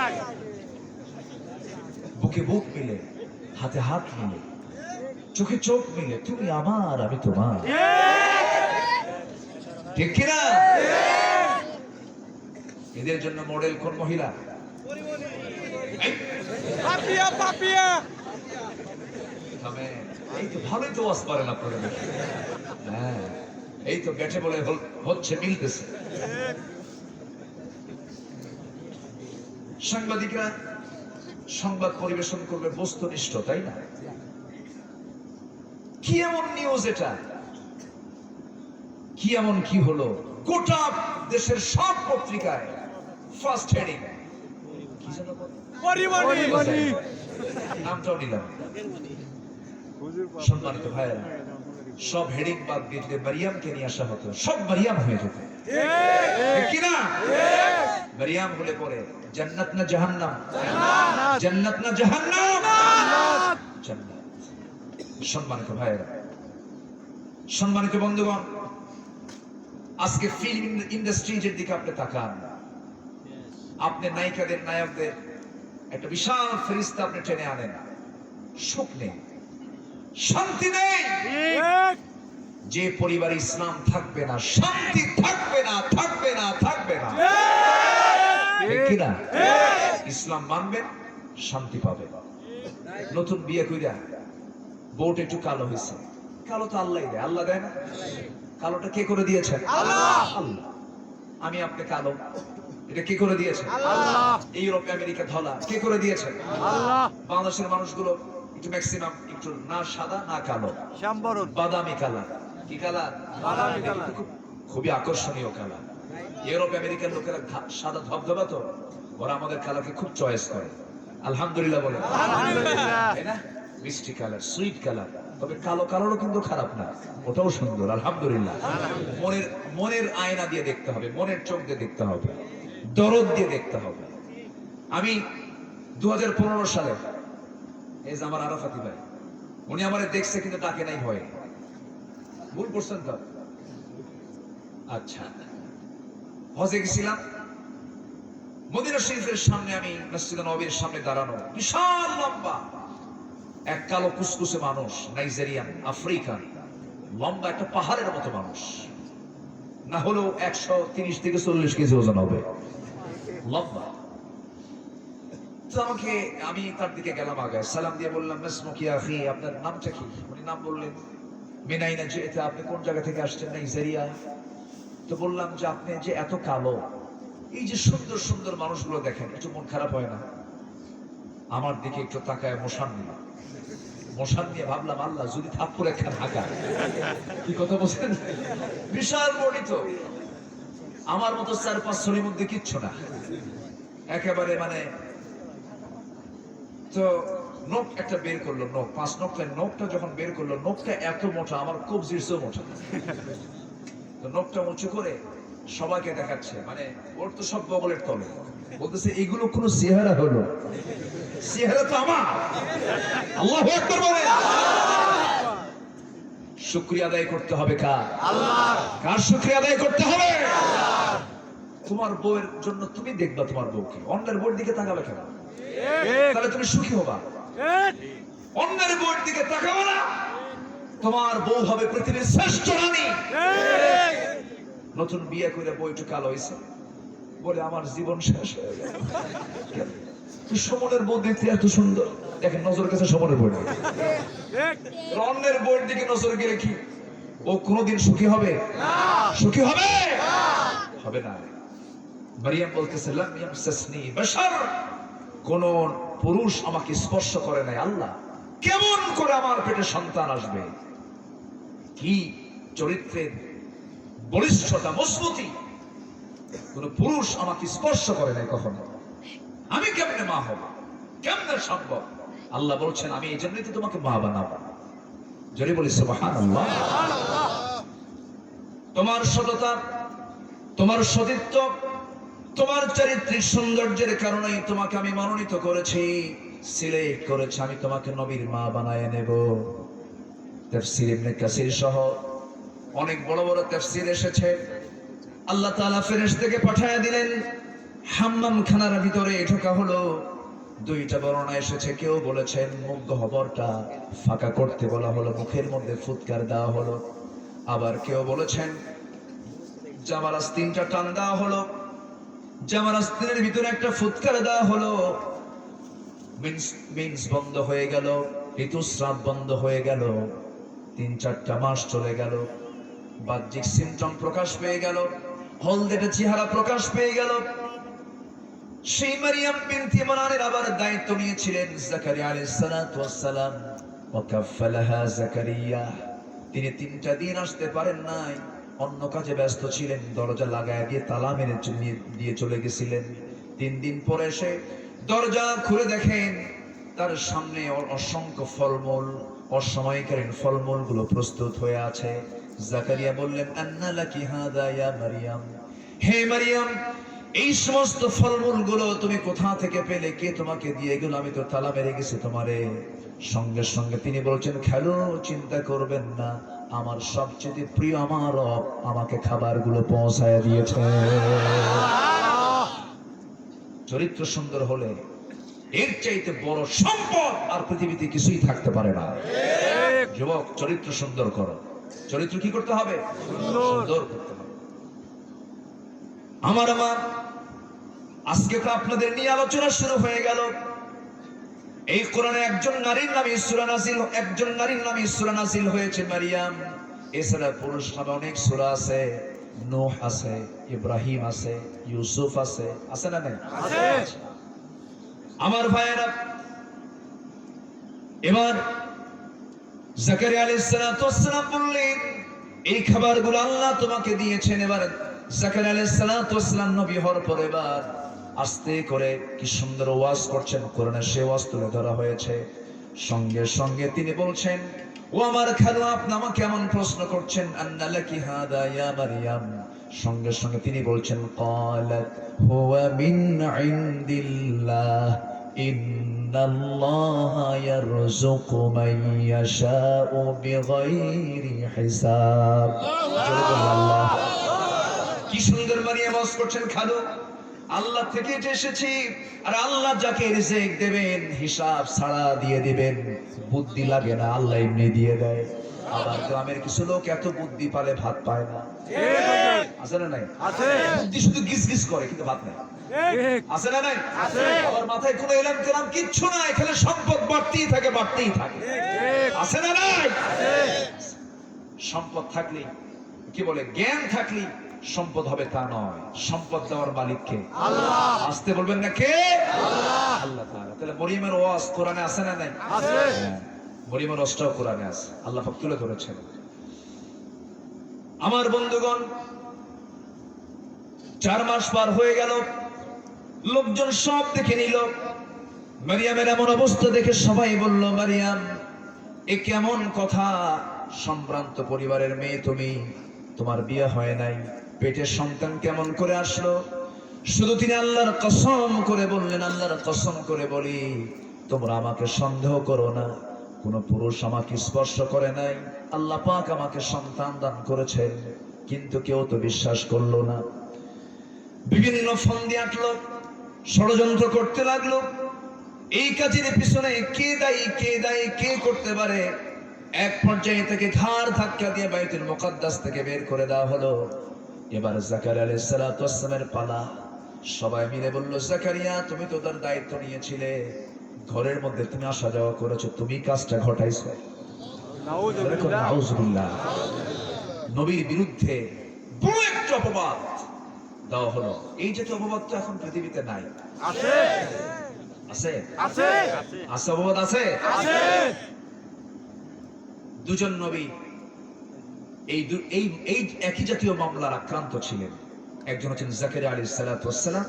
বুকে বুক মিলে, হাতে হাত মিলে, চোখে চোখ মিলে, তুমি আমার আমি তোমার, ঠিক কিনা? এদের জন্য মডেল কোন মহিলা? পাপিয়া পাপিয়া। এই তো ভালোই তো ওয়াজ পারেন আপনারা, হ্যাঁ, এই তো বেঠে বলে হচ্ছে, মিলতেছে। সাংবাদিকরা সংবাদ পরিবেশন করবে বস্তুনিষ্ঠ, তাই না? কি এমন নিউজ এটা? কি এমন কি হলো? গোটা দেশের সব পত্রিকায় ফার্স্ট হেডিং কি যেন বলে? নামটাও নিলাম। সম্মানিত ভাইয়েরা, সব হেডিং বাদ দিয়ে যদি মারিয়ামকে নিয়ে আসা হতো, সব মারিয়াম হয়ে যেত, ঠিক কিনা? মারিয়াম হলে পরে জান্নাত না জাহান্নাম? জান্নাত না জাহান্নাম? জান্নাত। সম্মানিত ভাইয়েরা, সম্মানিত বন্ধুগণ, আজকে ফিল্ম ইন্ডাস্ট্রিজের দিকে আপনি তাকান, আপনি নায়িকাদের, নায়কদের একটা বিশাল ফেরেশতা আপনি টেনে আনেন, সুখ নেই, শান্তি নেই। যে পরিবারে ইসলাম থাকবে না, শান্তি থাকবে না, থাকবে না, থাকবে না, ঠিক কিনা? ইসলাম মানবেন, শান্তি পাবে। নতুন বিয়ে কইরা বউটা একটু কালো হয়েছে, কালো তো আল্লাহ দেয়, আল্লাহ দেয় না? কালোটা কে করে দিয়েছেন? আল্লাহ। আল্লাহ। আমি আপনি কালো, এটা কে করে দিয়েছেন? আল্লাহ। ইউরোপ আমেরিকা ধলা, কে করে দিয়েছেন? আল্লাহ। বাংলাদেশের মানুষগুলো একটু ম্যাক্সিমাম একটু না সাদা না কালো, শ্যামবরণ বাদামি কালার। কি কালার? বাদামি কালার। খুবই আকর্ষণীয় কালার। ইউরোপ আমেরিকার লোকেরা সাদা ধবধবা, তো ওরা আমাদের কালারকে খুব চয়েস করে। আলহামদুলিল্লাহ বলে, আলহামদুলিল্লাহ। তাই না? মিষ্টি কালার, সুইট কালার। তবে কালো কালারও কিন্তু খারাপ না, ওটাও সুন্দর। আলহামদুলিল্লাহ। মনের আয়না দিয়ে দেখতে হবে, মনের চোখ দিয়ে দেখতে হবে, দরদ দিয়ে দেখতে হবে। আমি 2015 সালে, এই যে আমার আরাফাতি ভাই, উনি আমারে দেখছে কিন্তু ডাকে নাই ভয়ে। ভুল করছেন তো? আচ্ছা, হজে গেছিলাম, মদিনা শরীফের সামনে, আমি মসজিদে নববীর সামনে দাঁড়ানো, বিশাল লম্বা এক কালো কুসকুসে মানুষ, নাইজেরিয়ান, আফ্রিকান, লম্বা একটা পাহাড়ের মতো মানুষ, না হলেও 130 থেকে 40 কেজি ওজন হবে, লম্বা। তো আমি তার দিকে গেলাম, আগে সালাম দিয়ে বললাম, মেসমুকি আখি, আপনার নামটা কি? উনি নাম বললেন। মিনাইনা যেতে, আপনি কোন জায়গা থেকে আসছেন? নাইজেরিয়া। তো বললাম যে আপনি যে এত কালো, এই যে সুন্দর সুন্দর মানুষগুলো দেখেন, একটু মন খারাপ হয় না? আমার দিকে একটু তাকায় মশান নিল, মশান নিয়ে ভাবলাম, আল্লাহ যদি থাপ্পড় একটা ঢাকা। কি কথা বলছেন? বিশাল বর্ণিত, আমার মতো 4-5 ছড়ির মধ্যে কিচ্ছু না, একেবারে মানে। তো নোট একটা বের করলো, নোট 5 নোটের নোটটা যখন বের করলো, নোটটা এত মোটা, আমার কবজির চেয়েও মোটা। তো নোটটা উঁচু করে সবাইকে দেখাচ্ছে, মানে ওর তো সব বগলের তলে, বলতেছে এগুলো কোনো চেহারা হলো? চেহারা তো আমার। আল্লাহু আকবার বলেন। শুকরিয়া আদায় করতে হবে কার? আল্লাহ। কার শুকরিয়া আদায় করতে হবে? তোমার বউয়ের জন্য তুমি দেখবা তোমার বউকে, অন্যের বউয়ের দিকে তাকাবে কেন? তাহলে তুমি সুখী হবা। অন্যের বউয়ের দিকে তাকাবে না, তোমার বউ হবে পৃথিবীর শ্রেষ্ঠ রানী। নতুন বিয়ে করে বউ একটু কালো হয়েছে বলে আমার জীবন শেষ হয়ে গেল। সুমনের বউ দেখতে এত সুন্দর, দেখেন নজর কাছে সুমনের বউ, অন্যের বউয়ের দিকে নজর গেলে কি ও কোনোদিন সুখী হবে? সুখী হবে? হবে না। মারিয়াম বলতেছে, লাম ইয়ামসাসনি বাশার, কোন পুরুষ আমাকে স্পর্শ করে নাই। আল্লাহ, কেমন করে আমার পেটে সন্তান আসবে? কি চরিত্রের বলিষ্ঠতা, মজবুতি! কোন পুরুষ আমাকে স্পর্শ করে নাই কখনো, আমি কেমনে মা হব? কেমনে সম্ভব? আল্লাহ বলছেন, আমি এই জন্যই তো তোমাকে মা বানাবো। জোরে বলি সুবহানাল্লাহ। তোমার সততা, তোমার সতীত্ব, তোমার চারিত্রিক সৌন্দর্যের কারণেই তোমাকে আমি মনোনীত করেছি, সিলেক্ট করেছি, আমি তোমাকে নবীর মা বানায় নেব। তাফসীর ইবনে কাসির সহ অনেক বড় বড় তাফসীর এসেছে। আল্লাহ তাআলা ফেরেশতাকে পাঠিয়ে দিলেন, হাম্মাম খানার ভিতরে ঢোকা হলো। 2টা বর্ণনা এসেছে, কেউ বলেছেন মুখ গহ্বরটা ফাঁকা করতে বলা হলো, মুখের মধ্যে ফুৎকার দেওয়া হলো। আবার কেউ বলেছেন জামার আস্তিনটা টান দেওয়া হলো, জামার আস্তিনের ভিতরে একটা ফুৎকার দেওয়া হলো, মিন্স বন্ধ হয়ে গেল, ঋতুস্রাব বন্ধ হয়ে গেল। 3-4টা মাস চলে গেল, বাহ্যিক সিমটম প্রকাশ পেয়ে গেল, হলদেটে চেহারা প্রকাশ পেয়ে গেল। সেই মারিয়াম বিনতে ইমরানের আবার দায়িত্ব নিয়েছিলেন জাকারিয়া আলাইহিস সালাতু ওয়াস সালাম, ওয়াকাফালাহা জাকারিয়া। তিনি 3টা দিন আসতে পারেন নাই, অন্য কাজে ব্যস্ত ছিলেন, দরজা লাগায় দিয়ে তালা মেরে দিয়ে চলে গেছিলেন। 3 দিন পরে এসে দরজা খুলে দেখেন তার সামনে অসংখ্য ফলমূল, অসময়কালীন ফলমূলগুলো প্রস্তুত হয়ে আছে। জাকারিয়া বললেন, আন্না লাকি হাদা ইয়া মারিয়াম, হে মারিয়াম, এই সমস্ত ফলমূলগুলো তুমি কোথা থেকে পেলে? কে তোমাকে দিয়ে গেল? আমি তো তালা মেরে গেছি তোমারে। সঙ্গে সঙ্গে তিনি বলছেন, খেলো, চিন্তা করবেন না, আমার সবচেয়ে প্রিয় আমার রব আমাকে খাবারগুলো পৌঁছায় দিয়েছে। চরিত্র সুন্দর হলে এর চাইতে বড় সম্পদ আর পৃথিবীতে কিছুই থাকতে পারে না। যুবক, চরিত্র সুন্দর করো। চরিত্র কি করতে হবে? সুন্দর করতে হবে। আমার আজকে তো আপনাদের নিয়ে আলোচনা শুরু হয়ে গেল। এই কোরআনে একজন নারীর নামে সূরা নাযিল হয়েছে মারিয়াম। এছাড়া পুরুষ নামে অনেক সূরা আছে, নূহ আছে, ইব্রাহিম আছে, ইউসুফ আছে, আছে না নাই? আছে। আমার ভাইয়েরা, এবার জাকারিয়া আলাইহিস সালাতু ওয়াস সালাম বললেন, এই খাবারগুলো আল্লাহ তোমাকে দিয়েছেন। এবার জাকারিয়া আলাইহিস সালাতু ওয়াস সালাম নবী হওয়ার পর এবার আস্তে করে কি সুন্দর ওয়াজ করছেন, কোরআনে সে ওয়াজ তুলে ধরা হয়েছে। সঙ্গে সঙ্গে তিনি বলছেন, ও আমার খালু, আপনি আমাকে এমন প্রশ্ন করছেন, আন্না লাকি হাদা ইয়া মারইয়াম। সঙ্গে সঙ্গে তিনি বলছেন, ক্বালাত হুয়া মিন ইনদিল্লাহ ইন্নাল্লাহা ইয়ারযুকু মান ইয়াশাউ বিগাইরি হিসাব। জোরে বলুন আল্লাহ। কি সুন্দর মারিয়াম ওয়াজ করছেন, খালু আল্লাহ থেকে এটা এসেছি, আর আল্লাহ যাকে রিজিক দেবেন হিসাব ছাড়া দিয়ে দিবেন, বুদ্ধি লাগে না, আল্লাহ এমনি দিয়ে দেয়। আবার গ্রামের কিছু লোক এত বুদ্ধি পালে ভাত পায় না, আছে না নাই? বুদ্ধি শুধু গিস গিস করে কিন্তু ভাত নাই, আছে না নাই? আবার মাথায় কোনো এলাম তেলাম কিচ্ছু নাই, এখানে সম্পদ বাড়তেই থাকে বাড়তেই থাকে, আছে না নাই? সম্পদ থাকলে কি বলে, জ্ঞান থাকলে সম্পদ হবে তা নয়, সম্পদ দেওয়ার মালিক কে? আল্লাহ। আসতে বলবেন না কে? আল্লাহ। আল্লাহ তাআলা। তাহলে মরিয়মের ওয়াজ কোরআনে আছে না নাই? আছে। মরিয়মের ওয়াজটাও কোরআনে আছে, আল্লাহ পাক তুলে ধরেছেন। আমার বন্ধুগণ, 4 মাস পার হয়ে গেল, লোকজন সব দেখে নিল মারিয়ামের এমন অবস্থা দেখে। সবাই বলল, মারিয়াম এ কেমন কথা, সম্ভ্রান্ত পরিবারের মেয়ে তুমি, তোমার বিয়ে হয় নাই, পেটের সন্তান কেমন করে আসলো? শুধু তিনি আল্লাহর কসম করে বললেন, আল্লাহর কসম করে বলি, তোমরা আমাকে সন্দেহ করো না, কোন পুরুষ আমাকে স্পর্শ করে নাই, আল্লাহ পাক আমাকে সন্তান দান করেছেন। কিন্তু কেউ তো বিশ্বাস করলো না। বিভিন্ন ফন্দি আঁটলো, ষড়যন্ত্র করতে লাগলো। এই কাজের পিছনে কে দায়ী, কে দায়ী, কে করতে পারে? এক পর্যায়ে থেকে ঘাড় ধাক্কা দিয়ে বাইতুল মুকাদ্দাস থেকে বের করে দেওয়া হলো। এবার জাকারিয়া আলাইহিস সালাতু ওয়াস সালামের পালা। সবাই মিলে বলল, জাকারিয়া তুমি তো তার দায়িত্ব নিয়েছিলে, ঘরের মধ্যে তুমি আসা যাওয়া করেছো, তুমি কাজটা ঘটাইছো। নাউযুবিল্লাহ। নবীর বিরুদ্ধে বড় একটা অপবাদ দেওয়া হলো। এই যে অপবাদ তো এখন পৃথিবীতে নাই, আছে আছে আছে আছে অপবাদ আছে আছে। দুজন নবী এই একই জাতীয় মামলার আক্রান্ত ছিলেন। একজন হচ্ছেন জাকারিয়া আলাইহিস সালাতু ওয়াস সালাম,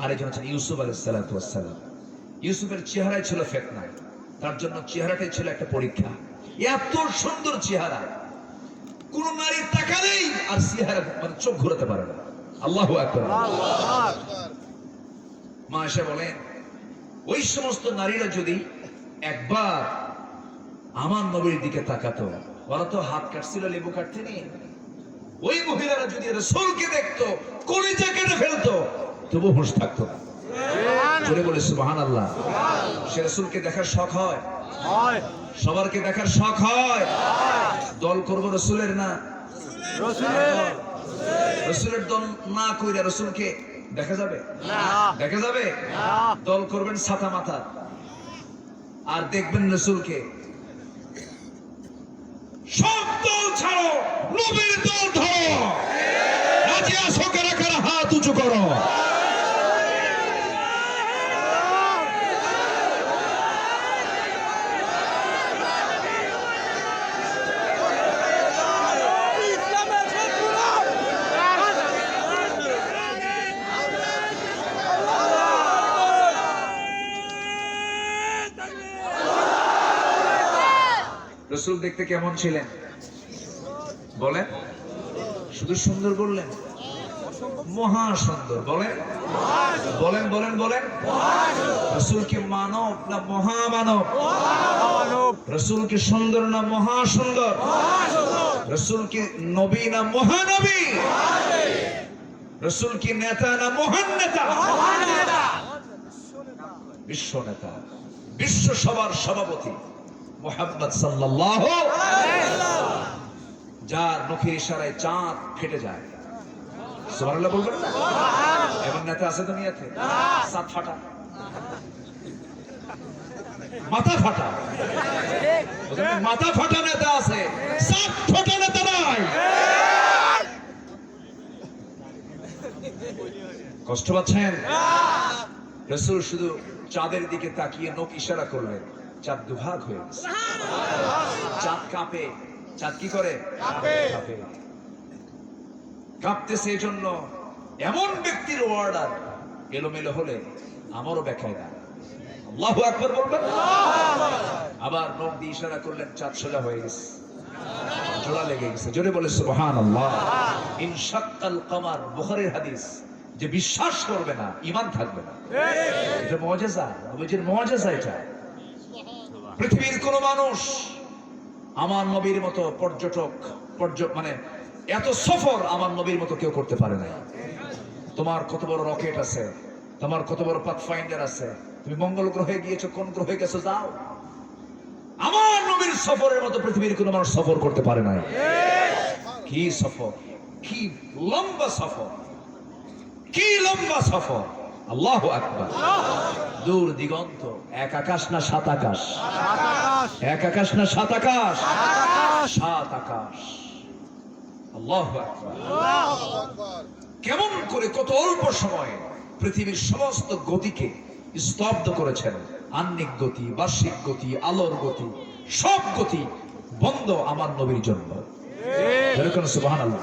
আরেকজন হচ্ছেন ইউসুফ আলাইহিস সালাতু ওয়াস সালাম। ইউসুফের চেহারায় ছিল ফিতনা, তার জন্য চেহারাটাই ছিল একটা পরীক্ষা। এত সুন্দর চেহারা, কোন নারী তাকালেই আর চেহারা মানে চোখ ঘোরাতে পারে না। আল্লাহু আকবার। মা এসে বলেন, ওই সমস্ত নারীরা যদি একবার আমার নবীর দিকে তাকাতো, ওরা তো হাত কাটছিল, লেবু কাটতে নেই, ওই মহিলারা যদি রাসূলকে দেখতো, কলিজা কেটে ফেলতো, তবু হুঁশ থাকতো না। জোরে বলে সুবহানাল্লাহ। সে রাসূলকে দেখার শখ হয়, সবারকে দেখার শখ হয়। দল করবো রাসূলের না, রাসূলের দল না কইরা রাসূলকে দেখা যাবে? দেখা যাবে? দল করবেন ছাতা মাথা, আর দেখবেন রাসূলকে। সব দল ছাড়ো, নবীর দল ধরো। রাজি আছো কারা কারা? হাত উঁচু করো। রাসূল দেখতে কেমন ছিলেন বলেন? শুধু সুন্দর বললেন? মহা সুন্দর। বলেন বলেন বলেন বলেন। রাসূল কি মানব না মহামানব? রাসূল কি সুন্দর না মহা সুন্দর? রাসূল কি নবী না মহানবী? রাসূল কি নেতা না মহান নেতা? বিশ্ব নেতা, বিশ্ব সভার সভাপতি মুহাম্মদ সাল্লাল্লাহু আলাইহি ওয়াসাল্লাম, যার মুখের ইশারায় চাঁদ ফেটে যায়। সুবহানাল্লাহ বলবেন না? এমন নেতা আছে দুনিয়াতে? চাঁদ ফাটা, মাথা ফাটা, মাথা ফাটা নেতা আছে, চাঁদ ফাটা নেতা নাই। কষ্ট পাচ্ছেন? রাসূল শুধু চাঁদের দিকে তাকিয়ে নখ ইশারা করলেন, চাঁদ দুভাগ হয়ে গেছে। চাঁদ কাঁপে। চাঁদ কি করে? কাঁপে। কাঁপতেছে। এই জন্য এমন ব্যক্তির অর্ডার এলোমেলো হলে আমারও বেকায়দা। আল্লাহু আকবার বলবেন। আবার নখ দিয়ে ইশারা করলেন, চাঁদ সোজা হয়ে গেছে, জোড়া লেগে গেছে। জোরে বলে সুবহানাল্লাহ। ইনশাক্কাল কমার, বুখারীর হাদিস। যে বিশ্বাস করবে না, ঈমান থাকবে না। এটা মুআজিজা, নবীজির মুআজিজা এটা। পৃথিবীর কোন মানুষ আমার নবীর মতো মানে এত সফর আমার নবীর মতো কেউ করতে পারে না। তোমার কত বড় রকেট আছে, তোমার কত বড় পাথফাইন্ডার আছে, তুমি মঙ্গল গ্রহে গিয়েছো, কোন গ্রহে গেছো, যাও। আমার নবীর সফরের মতো পৃথিবীর কোন মানুষ সফর করতে পারে না। কি সফর, কি লম্বা সফর, কি লম্বা সফর। আল্লাহু আকবার। দূর দিগন্ত, এক আকাশ না সাত আকাশ, এক আকাশ না সাত আকাশ, সাত আকাশ। আল্লাহু আকবার। কেমন করে কত অল্প সময়ে পৃথিবীর সমস্ত গতিকে স্তব্ধ করেছেন। আহ্নিক গতি, বার্ষিক গতি, আলোর গতি, সব গতি বন্ধ আমার নবীর জন্য। সুবহানাল্লাহ।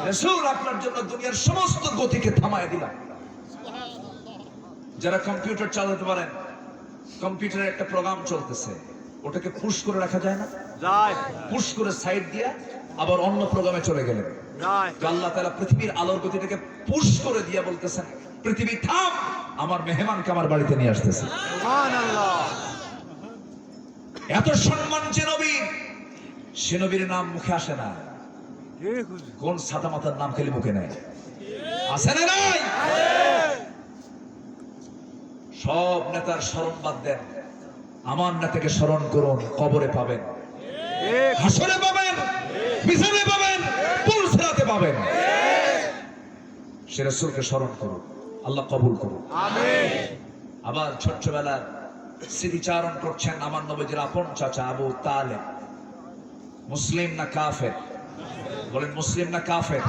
রাসূল আপনার জন্য দুনিয়ার সমস্ত গতিকে থামায় দিলাম। যারা কম্পিউটার চালাতে পারেন, কম্পিউটারে একটা প্রোগ্রাম চলতেছে, ওটাকে পুশ করে রাখা যায় না? যায়। পুশ করে সাইড দিয়া আবার অন্য প্রোগ্রামে চলে গেলেন। যায়। আল্লাহ তাআলা পৃথিবীর আলোর গতিটাকে পুশ করে দিয়া বলতেছেন, পৃথিবী থাম, আমার মেহমানকে আমার বাড়িতে নিয়ে আসতেছে। সুবহানাল্লাহ। এত সম্মান যে নবীর, সে নবীর নাম মুখে আসে না। ঠিক হুজুর। কোন সাদা মাথার নাম খেলে মুখে নেয়? আসে না? নাই। সব নেতার স্মরণ বাদ দেন, আমার নেতাকে স্মরণ করুন। কবরে পাবেন, ঠিক। হাসরে পাবেন, মিজানে পাবেন, পুলসিরাতে পাবেন। সে রাসূলকে স্মরণ করুন, আল্লাহ কবুল করুন। আমিন। আবার ছোট্টবেলার স্মৃতিচারণ করছেন আমার নবীজির আপন চাচা আবু তালেব। মুসলিম না কাফের? বলেন, মুসলিম না কাফের?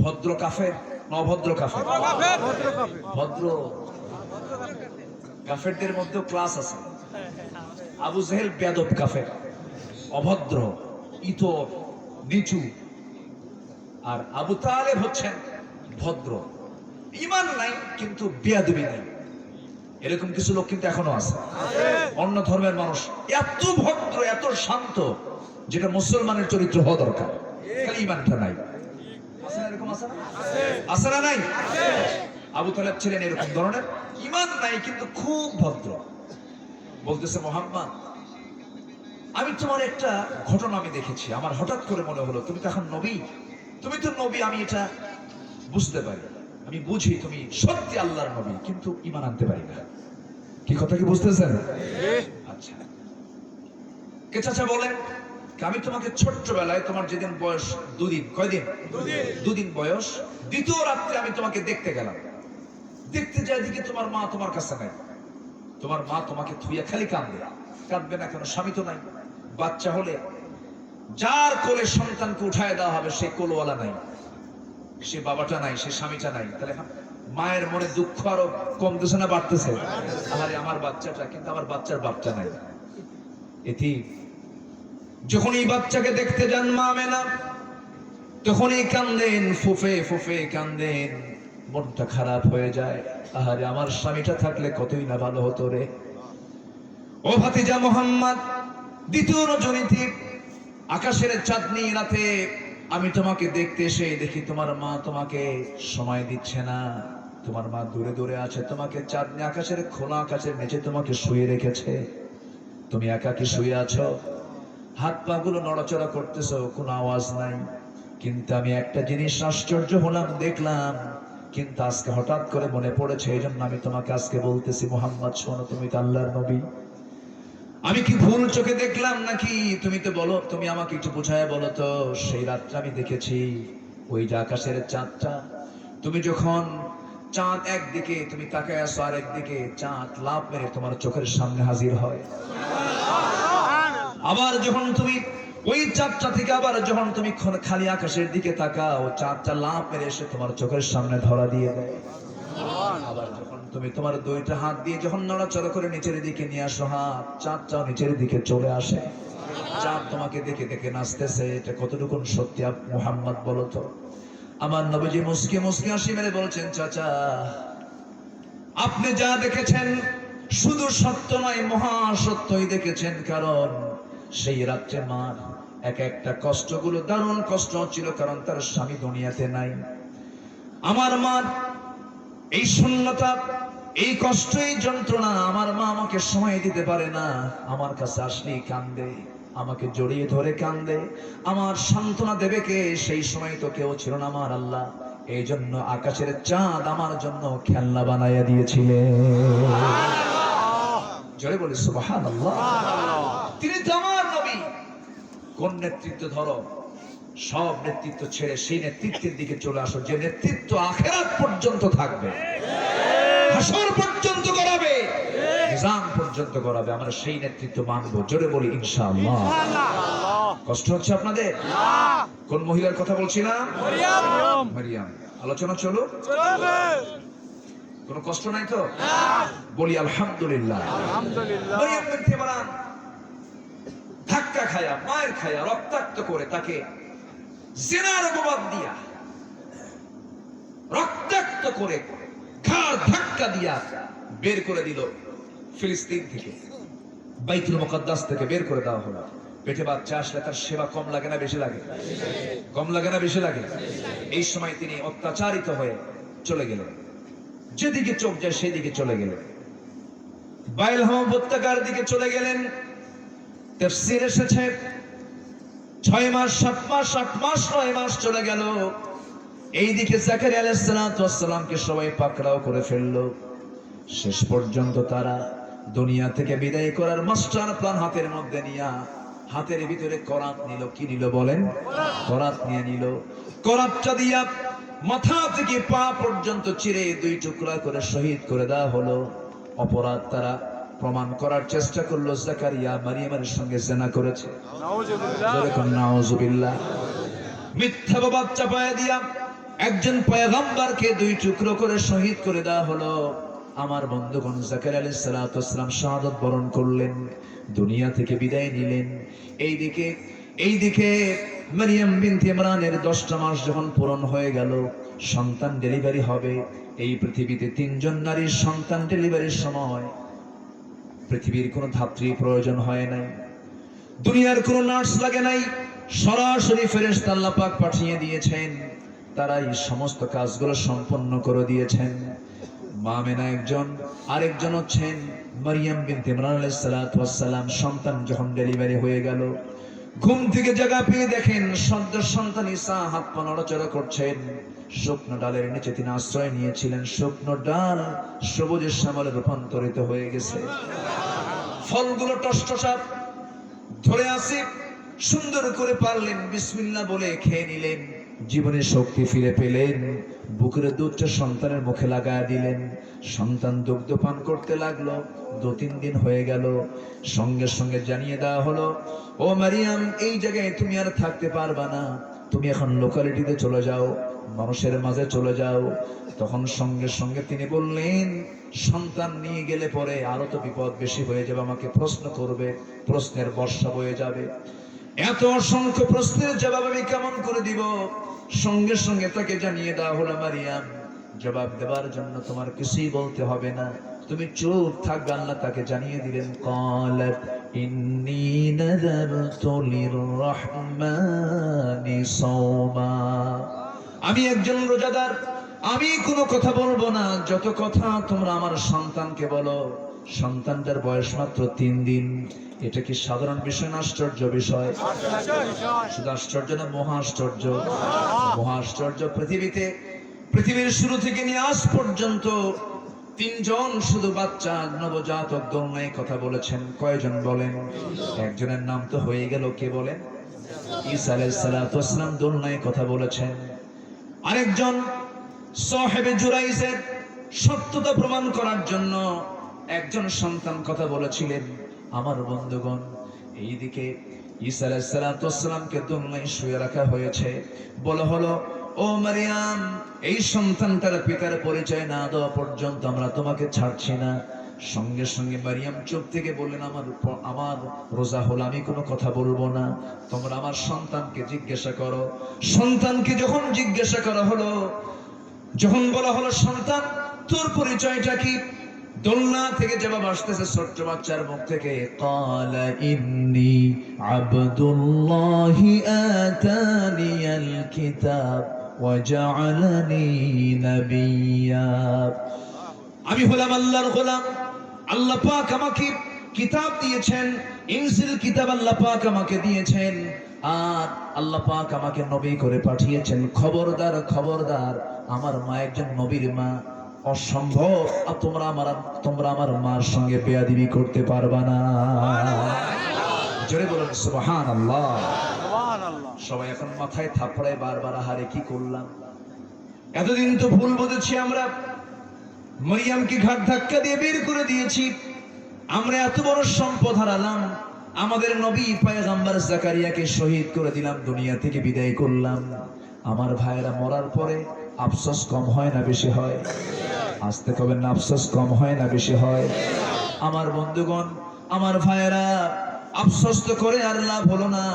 ভদ্র কাফের না অভদ্র কাফের? ভদ্র কাফে। ভদ্র কাফেরদের মধ্যেও ক্লাস আছে। আবু জেহেল বেয়াদব কাফের, অভদ্র, ইতর, নিচু। আর আবু তালেব হচ্ছেন ভদ্র, ঈমান নাই কিন্তু বেয়াদবি নাই। এরকম কিছু লোক কিন্তু এখনো আছে। অন্য ধর্মের মানুষ এত ভদ্র, এত শান্ত, যেটা মুসলমানের চরিত্র হওয়া দরকার, খালি ঈমানটা নাই। আছে না এরকম? আছে না? আছে না? নাই। আবু তালেব ছিলেন এরকম ধরনের, ঈমান নাই কিন্তু খুব ভদ্র। বলতেছে, মুহাম্মদ, আমি তোমার একটা ঘটনা আমি দেখেছি, আমার হঠাৎ করে মনে হলো তুমি তো এখন নবী, তুমি তো নবী, আমি এটা বুঝতে পারি, আমি বুঝি তুমি সত্যি আল্লাহর নবী, কিন্তু ঈমান আনতে পারি না। কি কথা কি বুঝতেছেন? আচ্ছা, কে চাচা বলেন? আমি তোমাকে ছোট্টবেলায়, তোমার যেদিন বয়স 2 দিন, কয়দিন? 2 দিন বয়স, দ্বিতীয় রাত্রে আমি তোমাকে দেখতে গেলাম। দেখতে যাই দিকে তোমার মা তোমার কাছে নাই। তোমার মা তোমাকে থুইয়া খালি কাঁদবে। কাঁদবে না কেন? স্বামী তো নাই। বাচ্চা হলে যার কোলে সন্তানকে উঠায় দেওয়া হবে, সে কোলওয়ালা নাই, সে বাবাটা নাই, সে স্বামীটা নাই। তাহলে মায়ের মনে দুঃখ আরো কমতেছে না বাড়তেছে? আরে আমার বাচ্চাটা, কিন্তু আমার বাচ্চার বাচ্চা নাই। এটি যখন এই বাচ্চাকে দেখতে যান মা আমেনা, তখনই কান্দেন, ফুফে ফুফে কান্দেন, মনটা খারাপ হয়ে যায়। আরে আমার স্বামীটা থাকলে কতই না ভালো হতো রে। ও ভাতিজা মুহাম্মদ, দ্বিতীয় রজনীতে আকাশের চাঁদনি রাতে আমি তোমাকে দেখতে এসে দেখি তোমার মা তোমাকে সময় দিচ্ছে না। তোমার মা দূরে দূরে আছে, তোমাকে চাঁদনি আকাশের, খোলা আকাশের নিচে তোমাকে শুয়ে রেখেছে। তুমি একাকী শুয়ে আছো, হাত পা গুলো নড়াচড়া করতেছো, কোনো আওয়াজ নাই। কিন্তু আমি একটা জিনিস আশ্চর্য হলাম, দেখলাম, কিন্তু আজকে হঠাৎ করে মনে পড়েছে, এই জন্য আমি তোমাকে আজকে বলতেছি, মুহাম্মদ শোনো, তুমি তো আল্লাহর নবী। আমি কি ভুল চোখে দেখলাম নাকি? তুমি তো বলো, তুমি আমাকে একটু বুঝায় বলো তো। সেই রাতটা আমি দেখেছি, ওই যে আকাশের চাঁদটা, তুমি যখন চাঁদ একদিকে তুমি তাকায় আসো, আর একদিকে চাঁদ লাফ মেরে তোমার চোখের সামনে হাজির হয়। আবার যখন তুমি ওই চাঁদটা থেকে আবার যখন তুমি খালি আকাশের দিকে তাকাও, চাঁদটা লাফ মেরে এসে তোমার চোখের সামনে ধরা দিয়ে দেয়। আবার যখন তুমি তোমার দুইটা হাত দিয়ে যখন নড়াচড়া করে নিচের দিকে নিয়ে আসো, হাত চাঁদটাও নিচের দিকে চলে আসে। চাঁদ তোমাকে দেখে দেখে নাচতেছে। এটা কতটুকু সত্যি মুহাম্মদ বলো তো? আমার নবীজি মুস্কি মুস্কি হাসি মেরে বলছেন, চাচা আপনি যা দেখেছেন শুধু সত্য নয়, মহা সত্যই দেখেছেন। কারণ সেই রাত্রে মার এক একটা কষ্টগুলো দারুণ কষ্ট হচ্ছিল, কারণ তার স্বামী দুনিয়াতে নাই। আমার মার এই শূন্যতা, এই কষ্ট, এই যন্ত্রণা, আমার মা আমাকে সময় দিতে পারে না। আমার কাছে আসলেই কান্দে, আমাকে জড়িয়ে ধরে কান্দে। আমার সান্ত্বনা দেবে কে? সেই সময় তো কেউ ছিল না, আমার আল্লাহ। এই জন্য আকাশের চাঁদ আমার জন্য খেলনা বানাইয়া দিয়েছিলেন। জোরে বলি সুবহানাল্লাহ। তিনি তো আমার নবী। কোন নেতৃত্ব ধরো, সব নেতৃত্ব ছেড়ে সেই নেতৃত্বের দিকে চলে আসো, যে নেতৃত্ব আখিরাত পর্যন্ত থাকবে, হাসর পর্যন্ত করাবে, নিজাম পর্যন্ত করাবে। আমরা সেই নেতৃত্ব মানবো। জোরে বলি ইনশাআল্লাহ। কষ্ট হচ্ছে আপনাদের? কোন মহিলার কথা বলছিলাম? মারিয়াম। আলোচনা চলো। কোনো কষ্ট নাই তো? বলি আলহামদুলিল্লাহ। মারিয়াম বিনতে ইমরান ধাক্কা খায়া, মায়ের খায়া, রক্তাক্ত করে তাকে জিনার অপবাদ দিয়া, রক্তাক্ত করে ঘাড় ধাক্কা দিয়া বের করে দিল ফিলিস্তিন থেকে, বাইতুল মুকাদ্দাস থেকে বের করে দেওয়া হলো। পেটে বাচ্চা আসলে তার সেবা কম লাগে না বেশি লাগে? কম লাগে না বেশি লাগে? এই সময় তিনি অত্যাচারিত হয়ে চলে গেলেন, যেদিকে চোখ যায় সেদিকে চলে গেলেন। বাইলহাম উপত্যকার দিকে চলে গেলেন। তাফসীর এসেছে 6 মাস 7 মাস 8 মাস 9 মাস চলে গেল। এইদিকে জাকারিয়া আলাইহিস সালাতু ওয়াস সালামকে সবাই পাকড়াও করে ফেললো। শেষ পর্যন্ত তারা দুনিয়া থেকে বিদায় করার মাস্টার প্ল্যান হাতের মধ্যে নিয়ে, হাতের ভিতরে করাত নিল। কি নিল বলেন? করাত নিয়ে নিল। করাতটা দিয়া মাথা থেকে পা পর্যন্ত চিরে 2 টুকরা করে শহীদ করে দেওয়া হলো। অপরাধ তারা প্রমাণ করার চেষ্টা করলো জাকারিয়া মারিয়ামের সঙ্গে জিনা করেছে। নাউজুবিল্লাহ। মিথ্যা অপবাদ চাপায়া দিয়া একজন পয়গম্বরকে 2 টুকরো করে শহীদ করে দেওয়া হলো। আমার বন্ধুগণ, জাকারিয়া আলাইহিস সালাতু ওয়াস সালাম শাহাদাত বরণ করলেন, দুনিয়া থেকে বিদায় নিলেন। এইদিকে মারিয়াম বিনতে ইমরানের 10টা মাস যখন পূরণ হয়ে গেল, সন্তান ডেলিভারি হবে। এই পৃথিবীতে 3 জন নারীর সন্তান ডেলিভারির সময় পৃথিবীর কোনো ধাত্রী প্রয়োজন হয় নাই, দুনিয়ার কোনো নার্স লাগে নাই, সরাসরি ফেরেশতা আল্লাহ পাক পাঠিয়ে দিয়েছেন। তারা এই সমস্ত কাজগুলো সম্পন্ন করে দিয়েছেন। মা মেনা একজন, আরেকজন হচ্ছেন মারিয়াম বিনতে ইমরান আলাইহিস সালাতু ওয়াস সালাম। সন্তান যখন ডেলিভারি হয়ে গেল, ঘুম থেকে জাগা পেয়ে দেখেন সদ্য সন্তান ঈসা হাত পা নড়াচড়া করছেন। শুকনো ডালের নিচে তিনি আশ্রয় নিয়েছিলেন। শুকনো ডাল সবুজের শ্যামলে রূপান্তরিত হয়ে গেছে। ফলগুলো টসটসা ধরে আসে, সুন্দর করে পারলেন, বিসমিল্লাহ বলে খেয়ে নিলেন। জীবনের শক্তি ফিরে পেলেন। বুকের দুধটা সন্তানের মুখে লাগায় দিলেন। সন্তান দুগ্ধ পান করতে লাগলো। 2-3 দিন হয়ে গেল। সঙ্গে সঙ্গে জানিয়ে দেওয়া হলো, ও মারিয়াম, এই জায়গায় তুমি আর থাকতে পারবা না, তুমি এখন লোকালিটিতে চলে যাও, মানুষের মাঝে চলে যাও। তখন সঙ্গে সঙ্গে তিনি বললেন, সন্তান নিয়ে গেলে পরে আরো তো বিপদ বেশি হয়ে যাবে, আমাকে প্রশ্ন করবে, প্রশ্নের বর্ষা বয়ে যাবে। এত অসংখ্য প্রশ্নের জবাব আমি কেমন করে দিব? সঙ্গে সঙ্গে তাকে জানিয়ে দেওয়া হলো, মারিয়াম, জবাব দেওয়ার জন্য তোমার কিছুই বলতে হবে না, তুমি চুপ থাকবে। আল্লাহ তাকে জানিয়ে দিলেন, ক্বালাত ইন্নী নাযারতু লিররহমানি সাওমা, আমি একজন রোজাদার, আমি কোনো কথা বলবো না, যত কথা তোমরা আমার সন্তানকে বলো। সন্তানটার বয়স মাত্র 3 দিন। এটা কি সাধারণ বিষয় না আশ্চর্য বিষয়? শুধু আশ্চর্য না, মহা আশ্চর্য। মহা আশ্চর্য। পৃথিবীর শুরু থেকে নিয়ে আজ পর্যন্ত 3 জন শুধু বাচ্চা নবজাতক দোলনায় কথা বলেছেন। কয়জন বলেন? একজনের নাম তো হয়ে গেল, কে বলেন? ঈসা আলাইহিস সালাতু ওয়াস সালাম দোলনায় কথা বলেছেন। আরেকজন সাহেবে জুরাইজের সত্যতা প্রমাণ করার জন্য একজন সন্তান কথা বলেছিলেন। আমার বন্ধুগণ, এইদিকে ঈসা আলাইহিস সালাতু ওয়াস সালামকে দোলনায় শুয়ে রাখা হয়েছে। বলা হলো, ও ও মারিয়াম, এই সন্তানটার পিতার পরিচয় না দেওয়া পর্যন্ত আমরা তোমাকে ছাড়ছি না। সঙ্গে সঙ্গে মারিয়াম চুপ থেকে বললেন, আমার রোজা হলো, আমি কোনো কথা বলবো না, তোমরা আমার সন্তানকে জিজ্ঞাসা করো। সন্তানকে যখন জিজ্ঞাসা করা হলো, যখন বলা হলো সন্তান তোর পরিচয়টা কি, দোলনা থেকে জবাব আসতেছে ছোট্ট বাচ্চার মুখ থেকে, ক্বালা ইন্নী আবদুল্লাহি আতানিয়াল কিতাব ওয়া জাআলানি নাবিয়্যা। আমি হলাম আল্লাহর গোলাম, আল্লাহ পাক আমাকে কিতাব দিয়েছেন, ইনজিল কিতাব আল্লাহ পাক আমাকে দিয়েছেন, আর আল্লাহ পাক আমাকে নবী করে পাঠিয়েছেন। খবরদার খবরদার, আমার মা একজন নবীর মা, অসম্ভব তোমরা আমার মার সঙ্গে বেয়াদবি করতে পারবা না। জোরে বলুন সুবহানাল্লাহ। সুবহানাল্লাহ। সবাই এখন মাথায় থাপড়ায় বারবার, হারে কি করলাম, এতদিন তো ভুল বুঝেছি আমরা, মরিয়মকে ঘাট ধাক্কা দিয়ে বের করে দিয়েছি, আমরা এত বড় সম্পদ হারালাম, আমাদের নবী পয়গম্বর জাকারিয়াকে শহীদ করে দিলাম, দুনিয়া থেকে বিদায় করলাম। আমার ভাইয়েরা, মরার পরে আফসোস কম হয় না বেশি হয়? আসতে কবেন না, আফসোস কম হয় না বেশি হয়? আমার বন্ধুগণ, আমার ভাইয়েরা, আফসোস তো করে আর লাভ হলো না,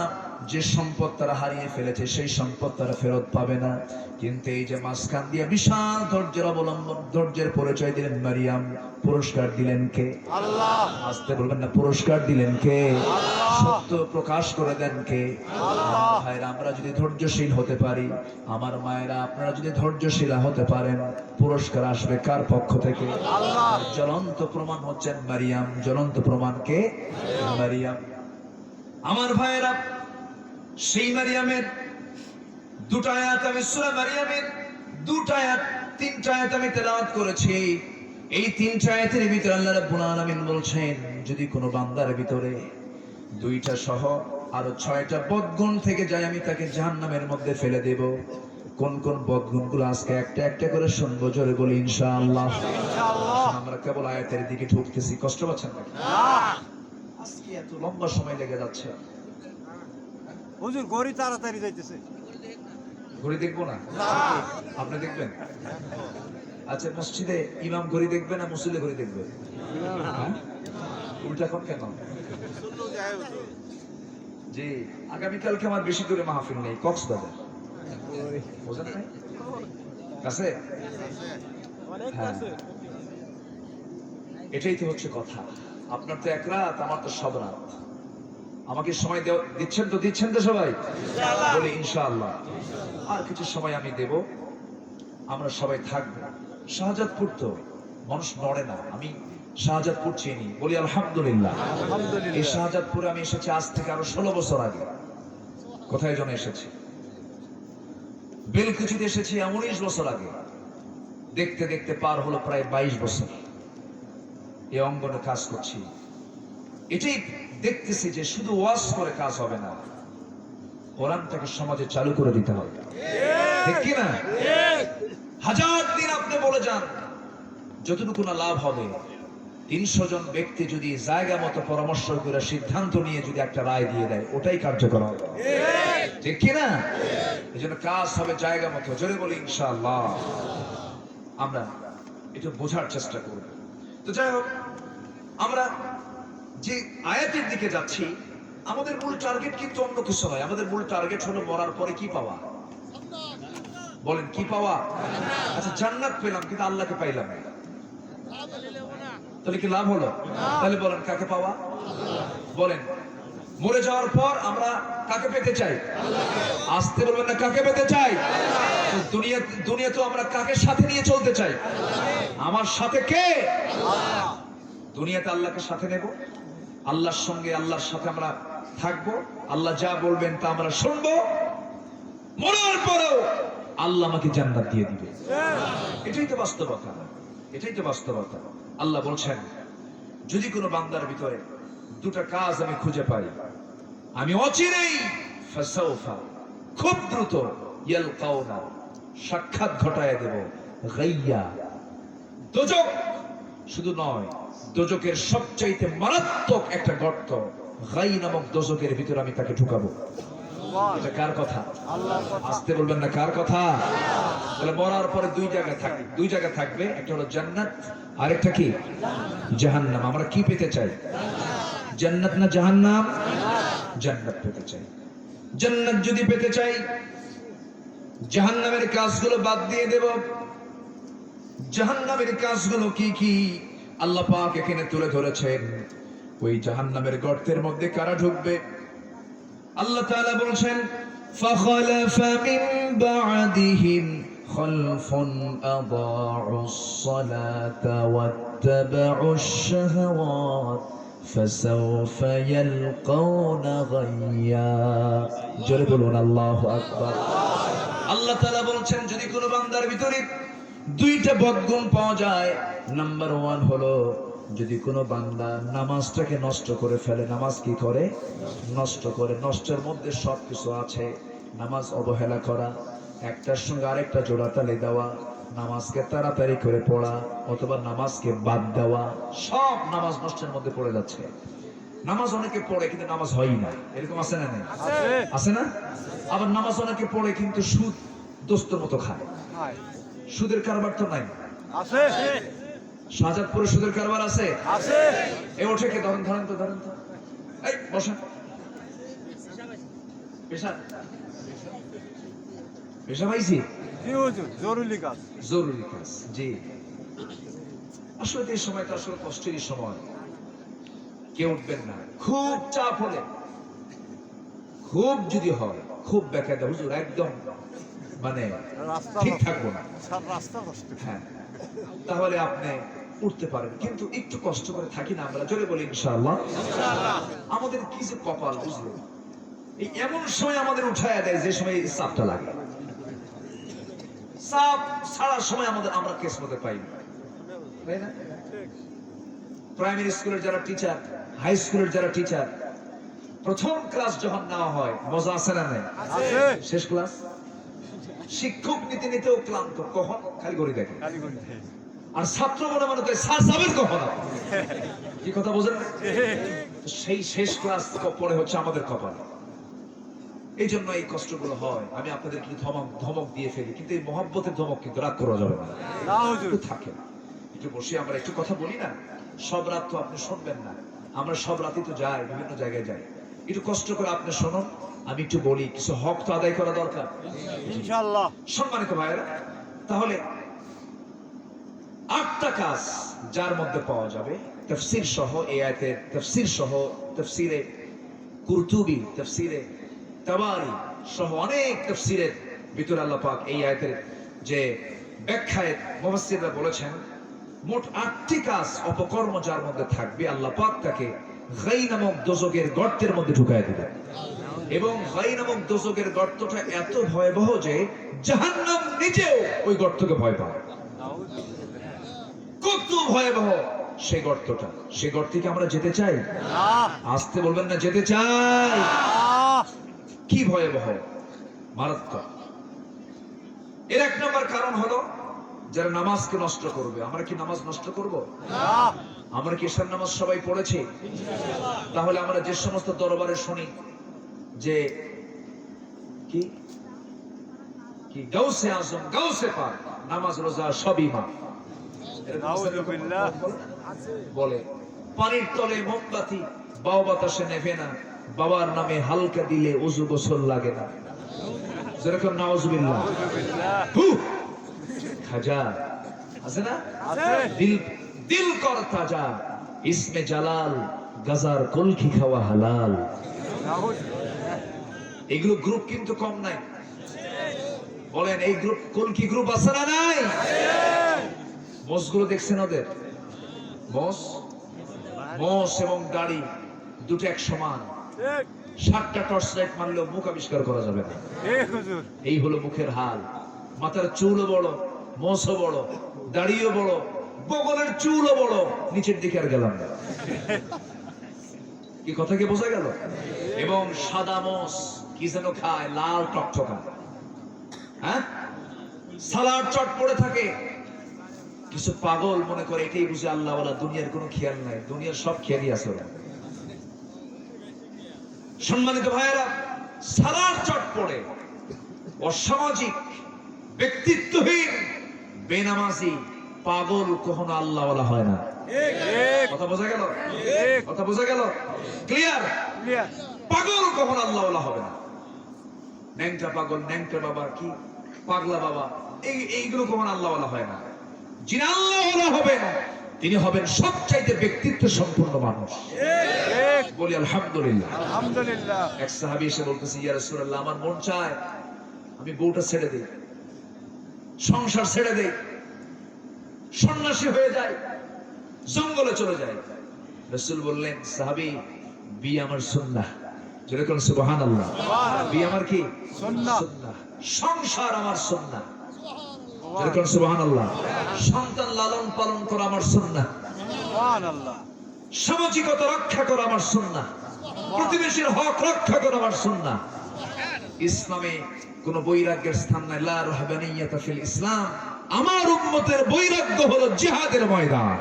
যে সম্পদ তারা হারিয়ে ফেলেছে সেই সম্পদ তারা ফেরত পাবে না। কিন্তু এই যে মাঝখান দিয়ে বিশাল ধৈর্যের অবলম্বন, ধৈর্যের পরিচয় দিলেন মারিয়াম, পুরস্কার দিলেন কে? আল্লাহ। আসতে বলবেন না, পুরস্কার দিলেন কে? আল্লাহ। সত্য প্রকাশ করে দেন কে? আল্লাহ। আমার ভাইরা, আমরা যদি ধৈর্যশীল হতে পারি, আমার মায়েরা আপনারা যদি ধৈর্যশীল হতে পারেন, পুরস্কার আসবে কার পক্ষ থেকে? আল্লাহ। আর জ্বলন্ত প্রমাণ হচ্ছেন মারিয়াম, জ্বলন্ত প্রমাণ কে? মারিয়াম। আমার ভাইয়েরা, সেই মারিয়ামের দুটো আয়াত আমি সূরা মারিয়ামের দুটো আয়াত, তিনটা আয়াত আমি তেলাওয়াত করেছি। এই তিনটা আয়াতের ভিতরে আল্লাহ রাব্বুল আলামিন বলছেন, যদি কোনো বান্দার ভিতরে দুইটা সহ আরো 6টা বদগুণ থেকে যায়, আমি তাকে জাহান্নামের মধ্যে ফেলে দেব। কোন কোন বদগুণগুলো আজকে একটা একটা করে শুনবো, জোরে বলি ইনশাআল্লাহ। ইনশাআল্লাহ। আমরা কেবল আয়াতের দিকে ঢুকতেছি, কষ্ট পাচ্ছেন নাকি? না আজকে এত লম্বা সময় লেগে যাচ্ছে। হুজুর, গড়ি তাড়াতাড়ি যাইতেছে। ঘড়ি দেখবো না? আপনি দেখবেন? আচ্ছা, মসজিদে ইমাম ঘড়ি দেখবে না মুসল্লি ঘড়ি দেখবে? হ্যাঁ? উল্টা এখন কেন? জি, আগামীকালকে আমার বেশি দূরে মাহফিল নেই, কক্সবাজার। বোঝেন নাই? কাছে? হ্যাঁ, এটাই তো হচ্ছে কথা। আপনার তো এক রাত, আমার তো সব রাত। আমাকে সময় দিচ্ছেন তো সবাই? বলি ইনশাআল্লাহ। আর কিছু সময় আমি দেব, আমরা সবাই থাকবো। শাহজাদপুর তো মানুষ নড়ে না, আমি শাহজাদপুর চিনি, বলি আলহামদুলিল্লাহ। এই শাহজাদপুরে আমি এসেছি আজ থেকে আরো 16 বছর আগে। কোথায় যেন এসেছি, বেলকুচিতে এসেছি 19 বছর আগে। দেখতে দেখতে পার হলো প্রায় 22 বছর এই অঙ্গনে কাজ করছি। এটাই দেখতেছি যে শুধু ওয়াজ করে কাজ হবে না, কোরআনটাকে সমাজে চালু করে দিতে হবে, ঠিক কি না? হাজার দিন আপনি বলে যান, যতটুকু না লাভ হবে, 300 জন ব্যক্তি যদি জায়গা মতো পরামর্শ করে সিদ্ধান্ত নিয়ে যদি একটা রায় দিয়ে দেয়, ওটাই কার্যকর হবে, ঠিক কি না? এই জন্য কাজ হবে জায়গা মতো, জোরে বলি ইনশাআল্লাহ। আমরা একটু বোঝার চেষ্টা করব। তো যাই হোক, আমরা যে আয়াতের দিকে যাচ্ছি, আমাদের মূল টার্গেট কিন্তু অন্য কিছু নয়। আমাদের মূল টার্গেট হলো মরার পরে কি পাওয়া। বলেন কি পাওয়া? আচ্ছা, জান্নাত পেলাম কিন্তু আল্লাহকে পাইলাম না, তাহলে কি লাভ হলো? তাহলে বলেন কাকে পাওয়া? বলেন, মরে যাওয়ার পর আমরা কাকে পেতে চাই? আসতে বলবেন না, কাকে পেতে চাই? দুনিয়া তো আমরা কাকে সাথে নিয়ে চলতে চাই? আমার সাথে কে? দুনিয়াতে আল্লাহকে সাথে নেব, আল্লাহর সঙ্গে আল্লাহর সাথে আমরা থাকবো, আল্লাহ যা বলবেন তা আমরা শুনবো, মরার পরেও আল্লাহ আমাকে জান্নাত দিয়ে দিবে। এটাই তো বাস্তবতা, এটাই তো বাস্তবতা। আল্লাহ বলছেন, যদি কোনো বান্দার ভিতরে দুটো কাজ আমি খুঁজে পাই, আমি অচিরেই ফাসাউফা, খুব দ্রুত, ইয়ালকাউনা, সাক্ষাৎ ঘটায় দেব, গাইয়া, দোজক শুধু নয়, দোজকের সবচাইতে মারাত্মক একটা গর্ত, গাই নামক দোজকের ভিতরে আমি তাকে ঢুকাবো। আমার এটা কার কথা? আল্লাহর কথা। আসতে বলবেন না, কার কথা? তাহলে মরার পরে দুই জায়গা থাকবে, একটা হলো জান্নাত, আরেকটা কি? জাহান্নাম। আমরা কি পেতে চাই? জান্নাত না জাহান্নাম? জান্নাত পেতে চাই। জান্নাত যদি পেতে চাই, জাহান্নামের কাজগুলো বাদ দিয়ে দেব। জাহান্নামের কাজগুলো কি কি আল্লাহ পাক এখানে তুলে ধরেছেন। ওই জাহান্নামের গর্তের মধ্যে কারা ঢুকবে? আল্লাহ তাআলা বলছেন, ফাখালাফা মিন বা'দিহিম খালফুন আদাউস সালাতা ওয়াত্তাবাউশ শাহাওয়াত ফাসাউফা ইয়ালকাউনা গায়্যা। জোরে বলুন আল্লাহু আকবার। আল্লাহ তাআলা বলছেন, যদি কোনো বান্দার ভিতরে দুইটা বদগুণ পাওয়া যায়, নাম্বার 1 হলো যদি কোনো বান্দা নামাজটাকে নষ্ট করে ফেলে। নামাজ কি করে? নষ্ট করে। নষ্টের মধ্যে সব কিছু আছে। নামাজ অবহেলা করা, একটার সঙ্গে আরেকটা জোড়াতালি দেওয়া, নামাজকে তাড়াতাড়ি করে পড়া অথবা নামাজকে বাদ দেওয়া, সব নামাজ নষ্টের মধ্যে পড়ে যাচ্ছে। নামাজ অনেকে পড়ে কিন্তু নামাজ হয় না, এরকম আছে না? নেই? আছে না? আবার নামাজ অনেকে পড়ে কিন্তু সুদ দোস্তর মতো খায়। সুদের কারবার তো নাই। আছে শাহজাদপুরে সুদের কারবার আছে। আছে এ ওঠে কে? ধরেন তো এই বসেন। পেশা পাইছি? জি হুজুর, জরুরি কাজ। জরুরি কাজ, জি। আসলে এই সময়টা আসলে কষ্টেরই সময়। কেউ উঠবেন না। খুব চাপ হলে, খুব যদি হয়, খুব বেকায়দা হুজুর, একদম মানে রাস্তা ঠিক থাকবো না, রাস্তা কষ্ট। হ্যাঁ, তাহলে আপনি উঠতে পারেন। কিন্তু একটু কষ্ট করে থাকি না আমরা? জোরে বলি ইনশাআল্লাহ। আমাদের কি যে কপাল, বুঝলো? এই এমন সময় আমাদের উঠায় দেয় যে সময় চাপটা লাগে। চাপ ছাড়ার সময় আমরা কিসমতে পাই না, তাই না? প্রাইমারি স্কুলের যারা টিচার, হাই স্কুলের যারা টিচার, প্রথম ক্লাস যখন নেওয়া হয় মজা আছে না নাই? আছে শেষ ক্লাস শিক্ষক নিতে নিতেও ক্লান্ত, কখন খালি ঘড়ি দেখে। আর ছাত্র মনে মনে করে স্যার যাবেন কখন? কি কথা বোঝেন না? সেই শেষ ক্লাস পরে হচ্ছে আমাদের কপাল। এই জন্য এই কষ্টগুলো হয়। আমি আপনাদের একটু ধমক দিয়ে ফেলি, কিন্তু এই মহব্বতের ধমক কিন্তু রাগ করা যাবে না। না হুজুর, থাকে একটু বসে আমরা একটু কথা বলি না। সব রাত তো আপনি শুনবেন না, আমরা সব রাতই তো যাই, বিভিন্ন জায়গায় যাই। একটু কষ্ট করে আপনি শুনুন, আমি একটু বলি। কিছু হক তো আদায় করা দরকার ইনশাআল্লাহ। সম্মানিত ভাইয়েরা, তাহলে 8টা কাজ যার মধ্যে পাওয়া যাবে। তাফসীর সহ এই আয়াতের তাফসীর সহ, তাফসীরে কুরতুবী, তাফসীরে তাবারি সহ অনেক তাফসীরের ভিতরে আল্লাহ পাক এই আয়াতের যে ব্যাখ্যায় মুফাসসিররা বলেছেন, মোট 8টি কাজ অপকর্ম যার মধ্যে থাকবে, আল্লাহ পাক তাকে গাই নামক দোজখের গর্তের মধ্যে ঢুকায় দিবেন। এবং গাই নামক দোজখের গর্তটা এত ভয়াবহ যে জাহান্নাম নিজেও ওই গর্তকে ভয় পায়। কত ভয়াবহ সেই গর্তটা! সেই গর্তে কি আমরা যেতে চাই? না আসতে বলবেন না, যেতে চাই। না। কি ভয়াবহ, মারাত্মক। এর 1 নম্বর কারণ হলো যারা নামাজকে নষ্ট করবে। আমরা কি নামাজ নষ্ট করব? না আমরা কি ঈশার নামাজ সবাই পড়েছি? তাহলে আমরা যে সমস্ত দরবারে শুনি যে কি কি গাউসে আজম, গাউসে পাক, নামাজ রোজা সবই মা, নাউযুবিল্লাহ। বলে পানির তলে মোমবাতি, বাও বাতাসে নেভে না, বাবার নামে হালকা দিলে ওযু গোসল লাগে না। যেরকম নাউযুবিল্লাহ। খাজা আছে না? আছে দিল কর তাজা, ইসমে জালাল, গাজার কলকি খাওয়া হালাল। এগুলো গ্রুপ কিন্তু কম নাই। বলেন এই গ্রুপ, কলকি গ্রুপ আছে না নাই? মোষগুলো দেখছেন ওদের? মোষ এবং গাড়ি দুটো এক সমান। 7টা টর্চ লাইট মারলেও মুখ আবিষ্কার করা যাবে না। এই হলো মুখের হাল। মাথার চুলও বড়, মোষও বড়, দাড়িও বড়, বগলের চুলও বড়, নিচের দিকে আর গেলাম না। কি কথা কি বোঝা গেল? এবং সাদা মোষ কি যেন খায়, লাল টকটকা, হ্যাঁ, সালাড চট পড়ে থাকে। কিছু পাগল মনে করে এটাই বুঝে আল্লাহ ওয়ালা, দুনিয়ার কোনো খেয়াল নাই। দুনিয়ার সব খেয়ালই আছে ওরা। সম্মানিত ভাইয়েরা, সালার চট পড়ে অসামাজিক ব্যক্তিত্বহীন বেনামাজি পাগল কখনো আল্লাহওয়ালা হয় না। কথা বোঝা গেল? কথা বোঝা গেল? ক্লিয়ার? ক্লিয়ার। পাগল কখনো আল্লাহওয়ালা হবে না। ন্যাংটা পাগল, ন্যাংটা বাবা, কি পাগলা বাবা, এইগুলো কখনো আল্লাহওয়ালা হয় না। যিনি আল্লাহওয়ালা হবেন তিনি হবেন সবচাইতে ব্যক্তিত্ব সম্পন্ন মানুষ। বলি আলহামদুলিল্লাহ। আলহামদুলিল্লাহ। এক সাহাবী এসে বলতেছে, ইয়া রাসূলুল্লাহ, আমার মন চায় আমি বউটা ছেড়ে দেই, সংসার ছেড়ে দেই, সন্ন্যাসী হয়ে যাই, জঙ্গলে চলে যাই। রাসূল বললেন, সাহাবী, বিয়ে আমার সুন্নাহ। যেরকম সুবহানাল্লাহ। বিয়ে আমার কি? সুন্নাহ। সুন্নাহ। সংসার আমার সুন্নাহ। যেরকম সুবহানাল্লাহ। সন্তান লালন পালন করা আমার সুন্নাহ। সুবহানাল্লাহ। সামাজিকতা রক্ষা করা আমার সুন্নাহ। প্রতিবেশীর হক রক্ষা করা আমার সুন্নাহ। ইসলামে কোন বৈরাগ্যের স্থান নাই। লা রাহবানিয়াতা ফিল ইসলাম। আমার উম্মতের বৈরাগ্য হলো জিহাদের ময়দান।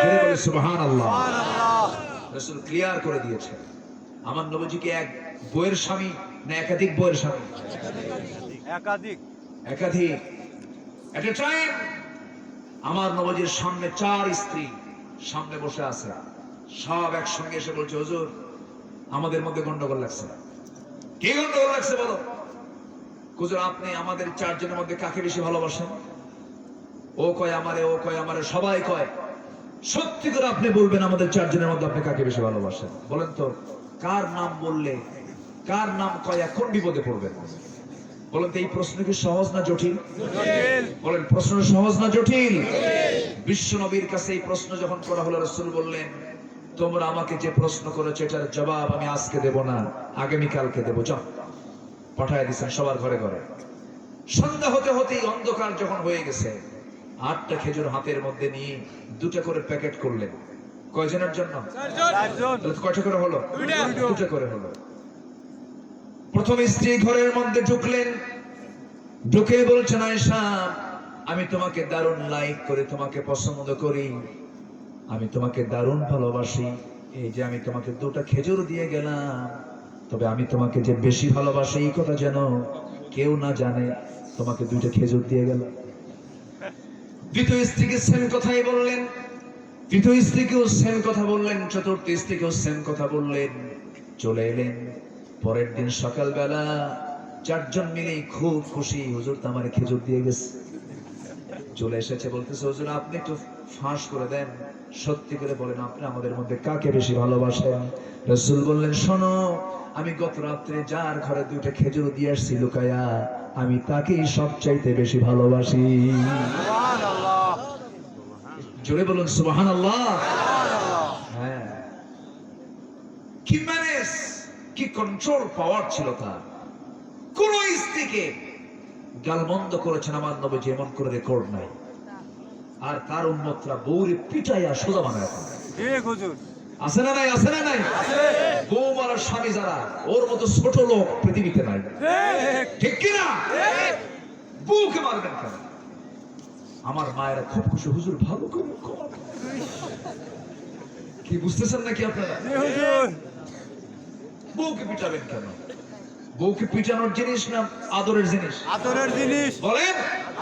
জোরে বলে সুবহানাল্লাহ। সুবহানাল্লাহ। রাসূল ক্লিয়ার করে দিয়েছে। আমার নবীজি কি এক বইয়ের স্বামী না একাধিক বইয়ের স্বামী? একাধিক। একাধিক। এট এ টাইম আমার নবীজির সামনে 4 স্ত্রী সামনে বসে আছে। সব একসঙ্গে এসে বলছে, হুজুর আমাদের মধ্যে গন্ডগোল লাগছে। কি গন্ডগোল লাগছে বলো? হুজুর আপনি আমাদের 4 জনের মধ্যে কাকে বেশি ভালোবাসেন? ও কয় আমারে, ও কয় আমারে, সবাই কয়। সত্যি করে আপনি বলবেন আমাদের 4 জনের মধ্যে আপনি কাকে বেশি ভালোবাসেন? বলেন তো, কার নাম বললে, কার নাম কয় কোন বিপদে পড়বেন? বলেন তো, এই প্রশ্ন কি সহজ না জটিল? বলেন, প্রশ্ন সহজ না জটিল? বিশ্ব নবীর কাছে এই প্রশ্ন যখন করা হলো, রাসূল বললেন, তোমরা আমাকে যে প্রশ্ন করেছো এটার জবাব আমি আজকে দেব না, আগামীকালকে দেব। যাও। পাঠায় দিচ্ছেন সবার ঘরে ঘরে। সন্ধ্যা হতে হতেই অন্ধকার যখন হয়ে গেছে, 8টা খেজুর হাতের মধ্যে নিয়ে 2টা করে প্যাকেট করলেন। কয়জনের জন্য? 4 জন। কয়টা করে হলো? 2টা। 2টা করে হলো। প্রথম স্ত্রী ঘরের মধ্যে ঢুকলেন, ঢুকে বলছেন, আয়েশা, আমি তোমাকে দারুণ লাইক করি, তোমাকে পছন্দ করি, আমি তোমাকে দারুণ ভালোবাসি। এই যে আমি তোমাকে 2টা খেজুর দিয়ে গেলাম, তবে আমি তোমাকে যে বেশি ভালোবাসি এই কথা যেন কেউ না জানে, তোমাকে 2টা খেজুর দিয়ে গেলাম। দ্বিতীয় স্ত্রীকে সেম কথাই বললেন, তৃতীয় স্ত্রীকেও সেম কথা বললেন, চতুর্থ স্ত্রীকেও সেম কথা বললেন। চলে এলেন পরের দিন সকালবেলা, 4 জন মিলেই খুব খুশি, হুজুর তো আমার খেজুর দিয়ে গেছে। চলে এসেছে, বলতেছে, হুজুর আপনি একটু ফাঁস করে দেন, সত্যি করে বলেন আপনি আমাদের মধ্যে কাকে বেশি ভালোবাসেন? রাসূল বললেন, শোনো, আমি গত রাত্রে যার ঘরে 2টা খেজুর দিয়ে আসছি লুকায়া, আমি তাকেই সবচাইতে বেশি ভালোবাসি। সুবহানাল্লাহ। জোরে বলুন সুবহানাল্লাহ। সুবহানাল্লাহ। হ্যাঁ, কি ম্যানেজ, কি কন্ট্রোল পাওয়ার ছিল তার। কোন স্ত্রীকে গালমন্দ করেছেন আমার নবীজি এমন করে রেকর্ড নাই। আর তার উম্মতরা বউরে পিটাইয়া সোজা বানায় ফেলে। ঠিক হুজুর। আছে না নাই? আছে না নাই? বউ মারার স্বামী যারা, ওর মতো ছোট লোক পৃথিবীতে নাই। ঠিক। ঠিক কিনা? বউকে মারবেন কেন? আমার মায়েরা খুব খুশি, হুজুর ভালো করে কর। কি বুঝতেছেন নাকি আপনারা? জি হুজুর। বউকে পিটাবেন কেন? বউকে পিটানোর জিনিস না আদরের জিনিস? আদরের জিনিস। বলেন।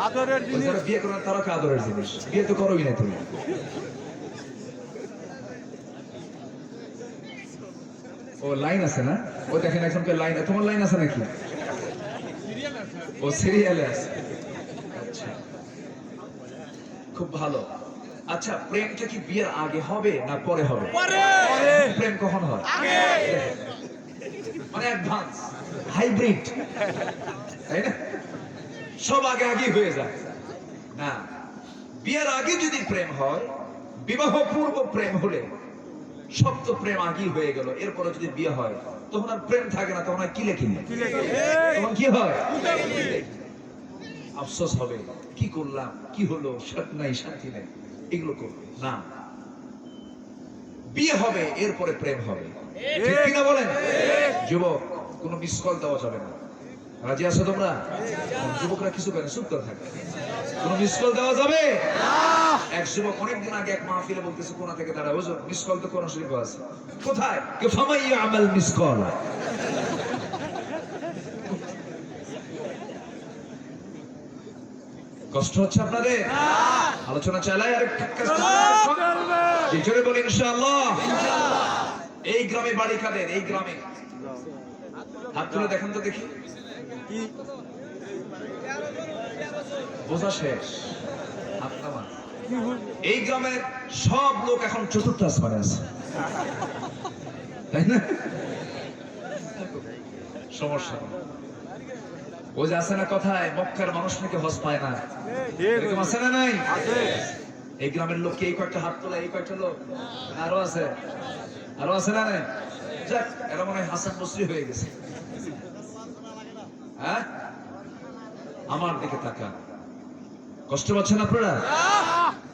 আদরের জিনিস। যারা বিয়ে করেন তারা আদরের জিনিস, বিয়ে তো করোই না তুমি। ও লাইন আছে না? ও দেখেন একজনকে লাইন, তোমার লাইন আছে নাকি? ও সিরিয়ালে আছে। আচ্ছা, খুব ভালো। আচ্ছা, প্রেমটা কি বিয়ের আগে হবে না পরে হবে? পরে। প্রেম কখন হয়? আগে। মানে অ্যাডভান্স, হাইব্রিড, তাই না? সব আগে আগে হয়ে যায় না। বিয়ের আগে যদি প্রেম হয়, বিবাহ পূর্ব প্রেম হলে সব তো প্রেম আগেই হয়ে গেল। এরপরে যদি বিয়ে হয় তখন আর প্রেম থাকে না, তখন আর কিলে কিলে, তখন কি হয়? আফসোস হবে, কি করলাম, কি হলো, শান্তি নাই, শান্তি নেই, এগুলো করবো না। বিয়ে হবে, এরপরে প্রেম হবে। ঠিক কিনা বলেন? যুবক, কোনো মিস কল দেওয়া যাবে না। রাজি আছো তোমরা? যুবকরা কিছু করে চুপ করে থাকে। কোনো মিস কল দেওয়া যাবে না। এক যুবক অনেকদিন আগে এক মাহফিলে বলতেছে, কোনা থেকে দাঁড়ায়, হুজুর মিস কল তো কোরআন শরীফে আছে। কোথায়? কে ফামাইয়া আমাল মিস কল। কষ্ট হচ্ছে আপনাদের? আলোচনা চালাই আর চলবে। জোরে বলি ইনশাআল্লাহ। এই গ্রামে বাড়ি কাদের? এই গ্রামে হাত তুলে দেখেন তো দেখি। কি বোঝা শেষ। হাত নামান। কি হল? এই গ্রামের সব লোক এখন চতুর্থ আসমানে আছে, তাই না? সমস্যা নেই। ও যে আছে না কথায়, মক্কার মানুষ নাকি হজ পায় না, ঠিক এরকম আছে না নাই? আছে। এই গ্রামের লোক কি এই কয়েকটা হাত তোলা, এই কয়েকটা লোক আরো আছে, আরো আছে না নাই? যাক, এরা মনে হয় হাসান বসরি হয়ে গেছে। হ্যাঁ, আমার দিকে তাকান। কষ্ট পাচ্ছেন আপনারা?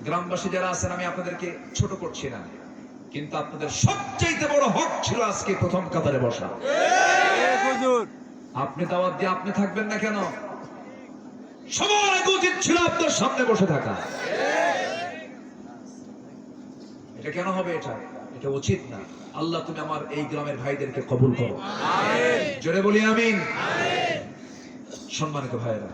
গ্রামবাসী যারা আছেন, আমি আপনাদেরকে ছোট করছি না, কিন্তু আপনাদের সবচেয়ে বড় হক ছিল আজকে প্রথম কাতারে বসা। ঠিক হুজুর। আপনি দাওয়াত দিয়ে আপনি থাকবেন না কেন? সবার আগে উচিত ছিল আপনার সামনে বসে থাকা। এটা কেন হবে? এটা উচিত না। আল্লাহ, তুমি আমার এই গ্রামের ভাইদেরকে কবুল করো। আমিন। জোরে বলি আমিন। সম্মানিত ভাইরা,